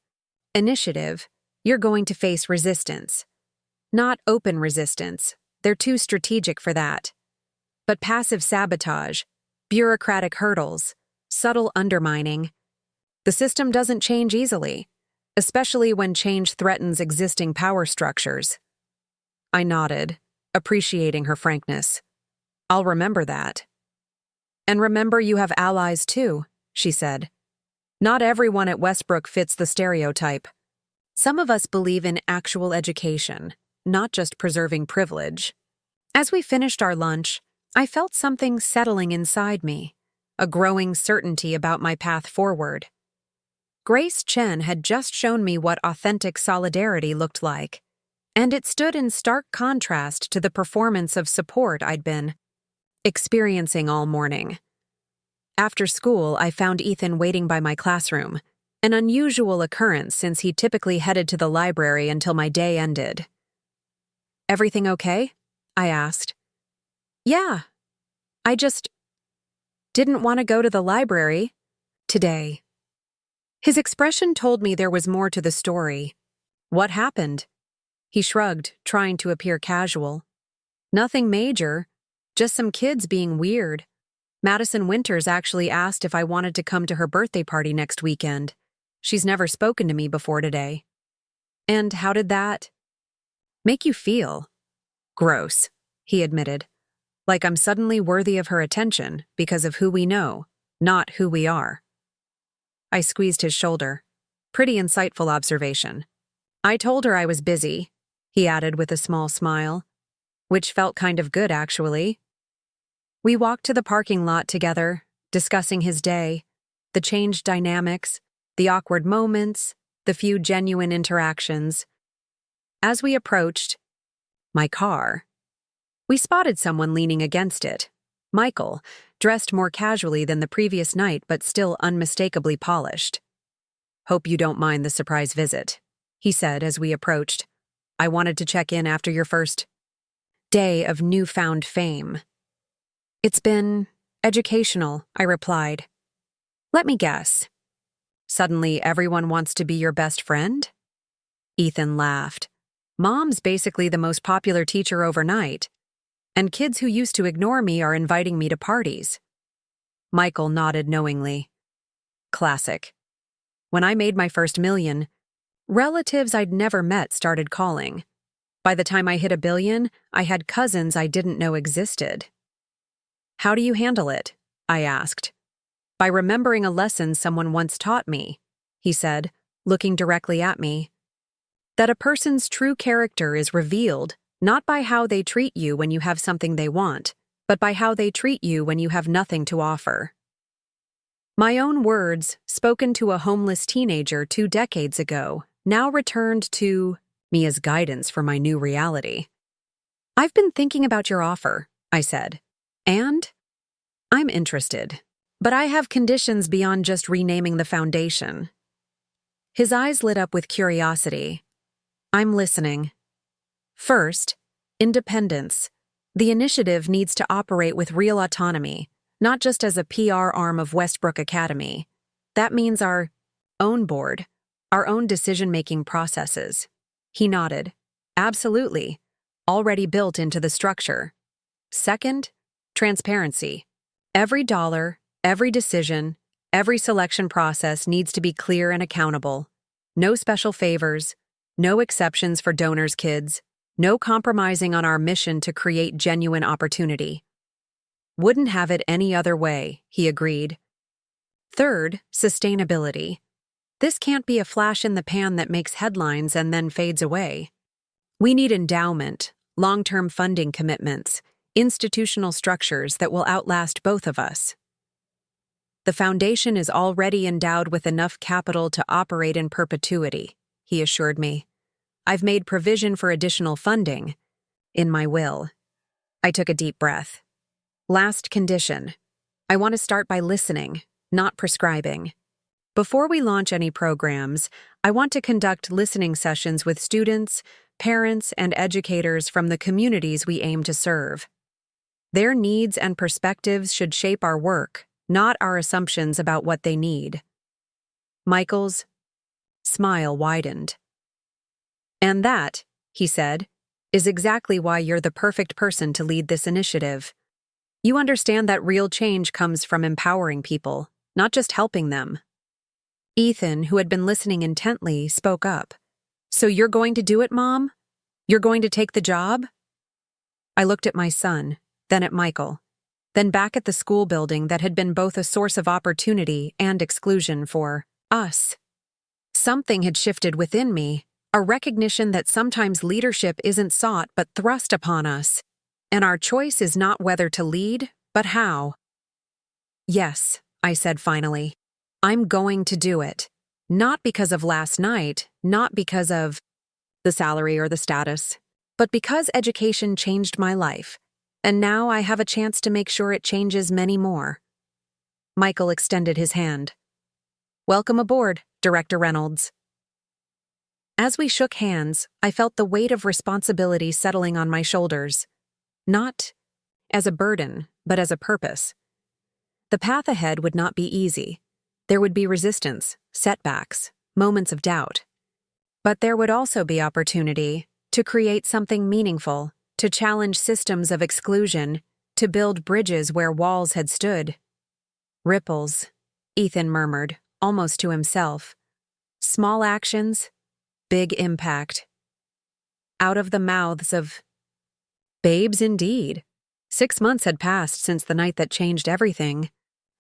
initiative, you're going to face resistance. Not open resistance. They're too strategic for that. But passive sabotage, bureaucratic hurdles, subtle undermining. The system doesn't change easily, especially when change threatens existing power structures. I nodded, appreciating her frankness. I'll remember that. And remember you have allies too, she said. Not everyone at Westbrook fits the stereotype. Some of us believe in actual education, not just preserving privilege. As we finished our lunch, I felt something settling inside me, a growing certainty about my path forward. Grace Chen had just shown me what authentic solidarity looked like, and it stood in stark contrast to the performance of support I'd been experiencing all morning. After school, I found Ethan waiting by my classroom, an unusual occurrence since he typically headed to the library until my day ended. Everything okay? I asked. Yeah. I just didn't want to go to the library today. His expression told me there was more to the story. What happened? He shrugged, trying to appear casual. Nothing major, just some kids being weird. Madison Winters actually asked if I wanted to come to her birthday party next weekend. She's never spoken to me before today. And how did that make you feel? Gross, he admitted. Like I'm suddenly worthy of her attention because of who we know, not who we are. I squeezed his shoulder. Pretty insightful observation. I told her I was busy, he added with a small smile, which felt kind of good, actually. We walked to the parking lot together, discussing his day, the changed dynamics, the awkward moments, the few genuine interactions. As we approached my car, we spotted someone leaning against it. Michael, dressed more casually than the previous night but still unmistakably polished. Hope you don't mind the surprise visit, he said as we approached. I wanted to check in after your first day of newfound fame. It's been educational, I replied. Let me guess. Suddenly everyone wants to be your best friend? Ethan laughed. Mom's basically the most popular teacher overnight, and kids who used to ignore me are inviting me to parties. Michael nodded knowingly. Classic. When I made my first million, relatives I'd never met started calling. By the time I hit $1 billion, I had cousins I didn't know existed. How do you handle it? I asked. By remembering a lesson someone once taught me, he said, looking directly at me. That a person's true character is revealed not by how they treat you when you have something they want, but by how they treat you when you have nothing to offer. My own words, spoken to a homeless teenager 2 decades ago, now returned to me as guidance for my new reality. I've been thinking about your offer, I said, and I'm interested, but I have conditions beyond just renaming the foundation. His eyes lit up with curiosity. I'm listening. First, independence. The initiative needs to operate with real autonomy, not just as a PR arm of Westbrook Academy. That means our own board, our own decision-making processes. He nodded. Absolutely. Already built into the structure. Second, transparency. Every dollar, every decision, every selection process needs to be clear and accountable. No special favors, no exceptions for donors' kids, no compromising on our mission to create genuine opportunity. Wouldn't have it any other way, he agreed. Third, sustainability. This can't be a flash in the pan that makes headlines and then fades away. We need endowment, long-term funding commitments, institutional structures that will outlast both of us. The foundation is already endowed with enough capital to operate in perpetuity, he assured me. I've made provision for additional funding in my will. I took a deep breath. Last condition. I want to start by listening, not prescribing. Before we launch any programs, I want to conduct listening sessions with students, parents, and educators from the communities we aim to serve. Their needs and perspectives should shape our work, not our assumptions about what they need. Michael's smile widened. And that, he said, is exactly why you're the perfect person to lead this initiative. You understand that real change comes from empowering people, not just helping them. Ethan, who had been listening intently, spoke up. So you're going to do it, Mom? You're going to take the job? I looked at my son, then at Michael, then back at the school building that had been both a source of opportunity and exclusion for us. Something had shifted within me, a recognition that sometimes leadership isn't sought but thrust upon us, and our choice is not whether to lead, but how. Yes, I said finally. I'm going to do it. Not because of last night, not because of the salary or the status, but because education changed my life, and now I have a chance to make sure it changes many more. Michael extended his hand. Welcome aboard, Director Reynolds. As we shook hands, I felt the weight of responsibility settling on my shoulders. Not as a burden, but as a purpose. The path ahead would not be easy. There would be resistance, setbacks, moments of doubt. But there would also be opportunity to create something meaningful, to challenge systems of exclusion, to build bridges where walls had stood. Ripples, Ethan murmured, almost to himself. Small actions, big impact. Out of the mouths of babes indeed. 6 months had passed since the night that changed everything.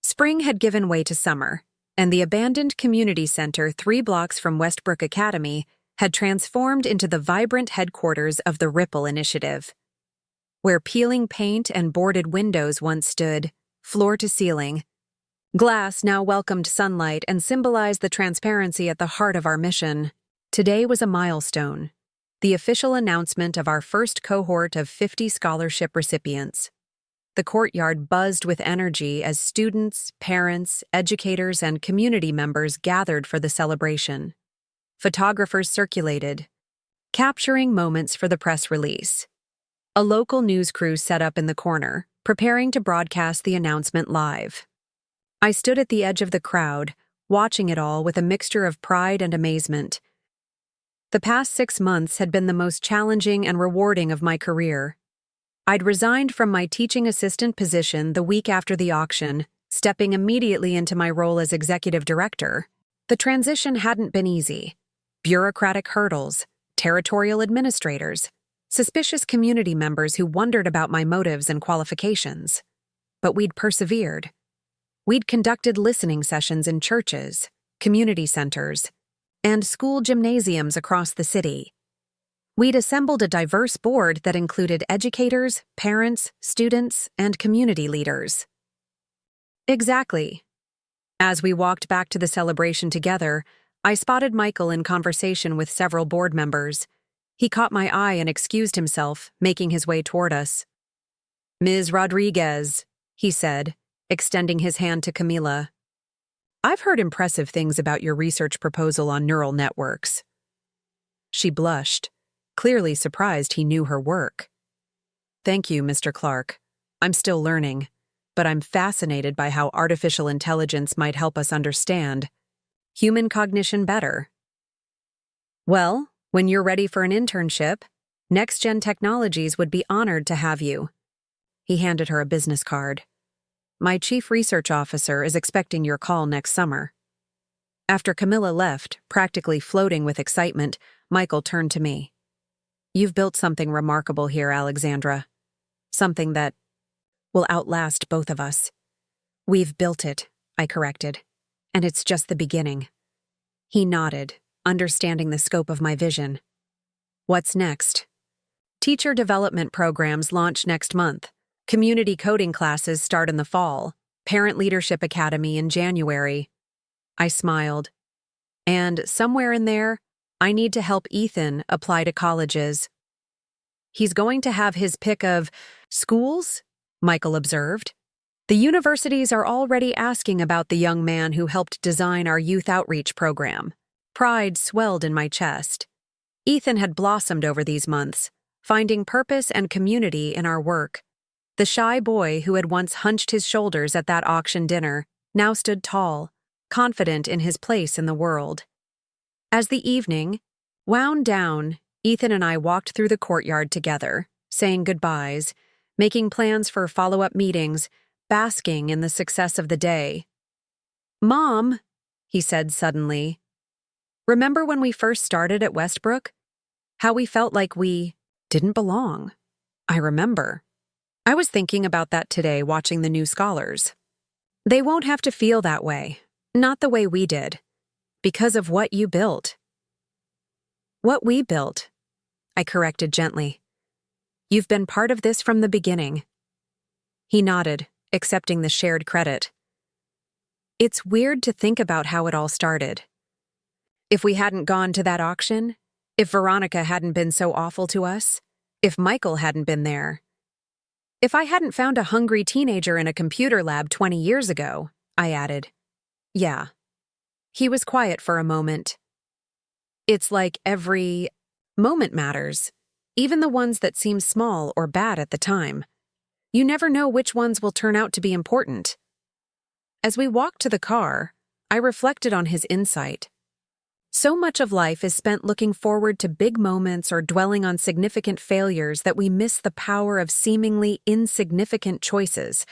Spring had given way to summer, and the abandoned community center 3 blocks from Westbrook Academy had transformed into the vibrant headquarters of the Ripple Initiative. Where peeling paint and boarded windows once stood, floor to ceiling, glass now welcomed sunlight and symbolized the transparency at the heart of our mission. Today was a milestone, the official announcement of our first cohort of 50 scholarship recipients. The courtyard buzzed with energy as students, parents, educators, and community members gathered for the celebration. Photographers circulated, capturing moments for the press release. A local news crew set up in the corner, preparing to broadcast the announcement live. I stood at the edge of the crowd, watching it all with a mixture of pride and amazement. The past 6 months had been the most challenging and rewarding of my career. I'd resigned from my teaching assistant position the week after the auction, stepping immediately into my role as executive director. The transition hadn't been easy. Bureaucratic hurdles, territorial administrators, suspicious community members who wondered about my motives and qualifications. But we'd persevered. We'd conducted listening sessions in churches, community centers, and school gymnasiums across the city. We'd assembled a diverse board that included educators, parents, students, and community leaders. Exactly. As we walked back to the celebration together, I spotted Michael in conversation with several board members. He caught my eye and excused himself, making his way toward us. "Ms. Rodriguez," he said, extending his hand to Camila. "I've heard impressive things about your research proposal on neural networks." She blushed, clearly surprised he knew her work. "Thank you, Mr. Clark. I'm still learning, but I'm fascinated by how artificial intelligence might help us understand human cognition better." "Well, when you're ready for an internship, NextGen Technologies would be honored to have you." He handed her a business card. "My chief research officer is expecting your call next summer." After Camilla left, practically floating with excitement, Michael turned to me. "You've built something remarkable here, Alexandra. Something that will outlast both of us." "We've built it," I corrected, "and it's just the beginning." He nodded, understanding the scope of my vision. "What's next?" "Teacher development programs launch next month. Community coding classes start in the fall. Parent Leadership Academy in January." I smiled. "And somewhere in there, I need to help Ethan apply to colleges." "He's going to have his pick of schools," Michael observed. "The universities are already asking about the young man who helped design our youth outreach program." Pride swelled in my chest. Ethan had blossomed over these months, finding purpose and community in our work. The shy boy who had once hunched his shoulders at that auction dinner now stood tall, confident in his place in the world. As the evening wound down, Ethan and I walked through the courtyard together, saying goodbyes, making plans for follow-up meetings, basking in the success of the day. "Mom," he said suddenly, "remember when we first started at Westbrook? How we felt like we didn't belong?" "I remember. I was thinking about that today watching the new scholars. They won't have to feel that way, not the way we did, because of what you built." "What we built," I corrected gently. "You've been part of this from the beginning." He nodded, accepting the shared credit. "It's weird to think about how it all started. If we hadn't gone to that auction, if Veronica hadn't been so awful to us, if Michael hadn't been there, if I hadn't found a hungry teenager in a computer lab 20 years ago," I added. "Yeah." He was quiet for a moment. "It's like every moment matters, even the ones that seem small or bad at the time. You never know which ones will turn out to be important." As we walked to the car, I reflected on his insight. So much of life is spent looking forward to big moments or dwelling on significant failures that we miss the power of seemingly insignificant choices,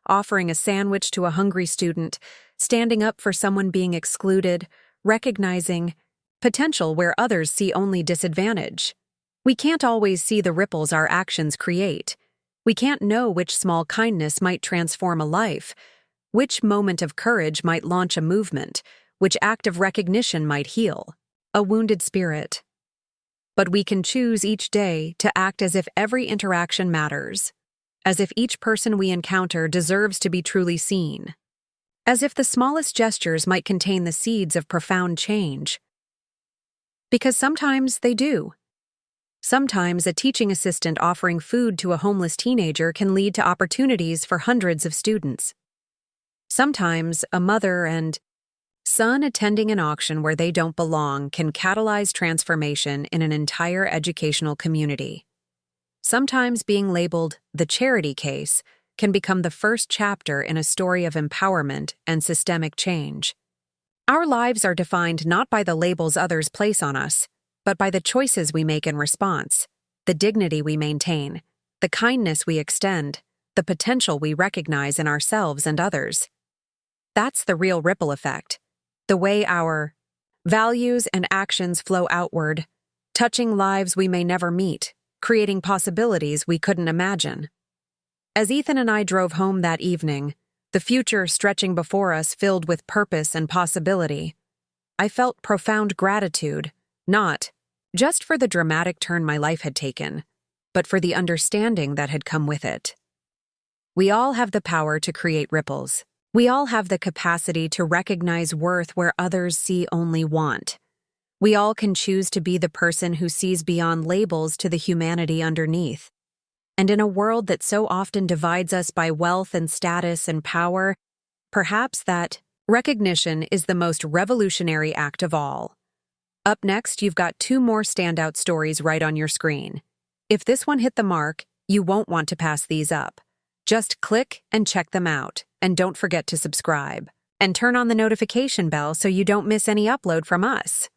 offering a sandwich to a hungry student, standing up for someone being excluded, recognizing potential where others see only disadvantage. We can't always see the ripples our actions create. We can't know which small kindness might transform a life, which moment of courage might launch a movement, which act of recognition might heal a wounded spirit. But we can choose each day to act as if every interaction matters, as if each person we encounter deserves to be truly seen, as if the smallest gestures might contain the seeds of profound change. Because sometimes they do. Sometimes a teaching assistant offering food to a homeless teenager can lead to opportunities for hundreds of students. Sometimes a mother and son attending an auction where they don't belong can catalyze transformation in an entire educational community. Sometimes being labeled the charity case can become the first chapter in a story of empowerment and systemic change. Our lives are defined not by the labels others place on us, but by the choices we make in response, the dignity we maintain, the kindness we extend, the potential we recognize in ourselves and others. That's the real ripple effect, the way our values and actions flow outward, touching lives we may never meet, creating possibilities we couldn't imagine. As Ethan and I drove home that evening, the future stretching before us filled with purpose and possibility, I felt profound gratitude, not just for the dramatic turn my life had taken, but for the understanding that had come with it. We all have the power to create ripples. We all have the capacity to recognize worth where others see only want. We all can choose to be the person who sees beyond labels to the humanity underneath. And in a world that so often divides us by wealth and status and power, perhaps that recognition is the most revolutionary act of all. Up next, you've got 2 more standout stories right on your screen. If this one hit the mark, you won't want to pass these up. Just click and check them out, and don't forget to subscribe. And turn on the notification bell so you don't miss any upload from us.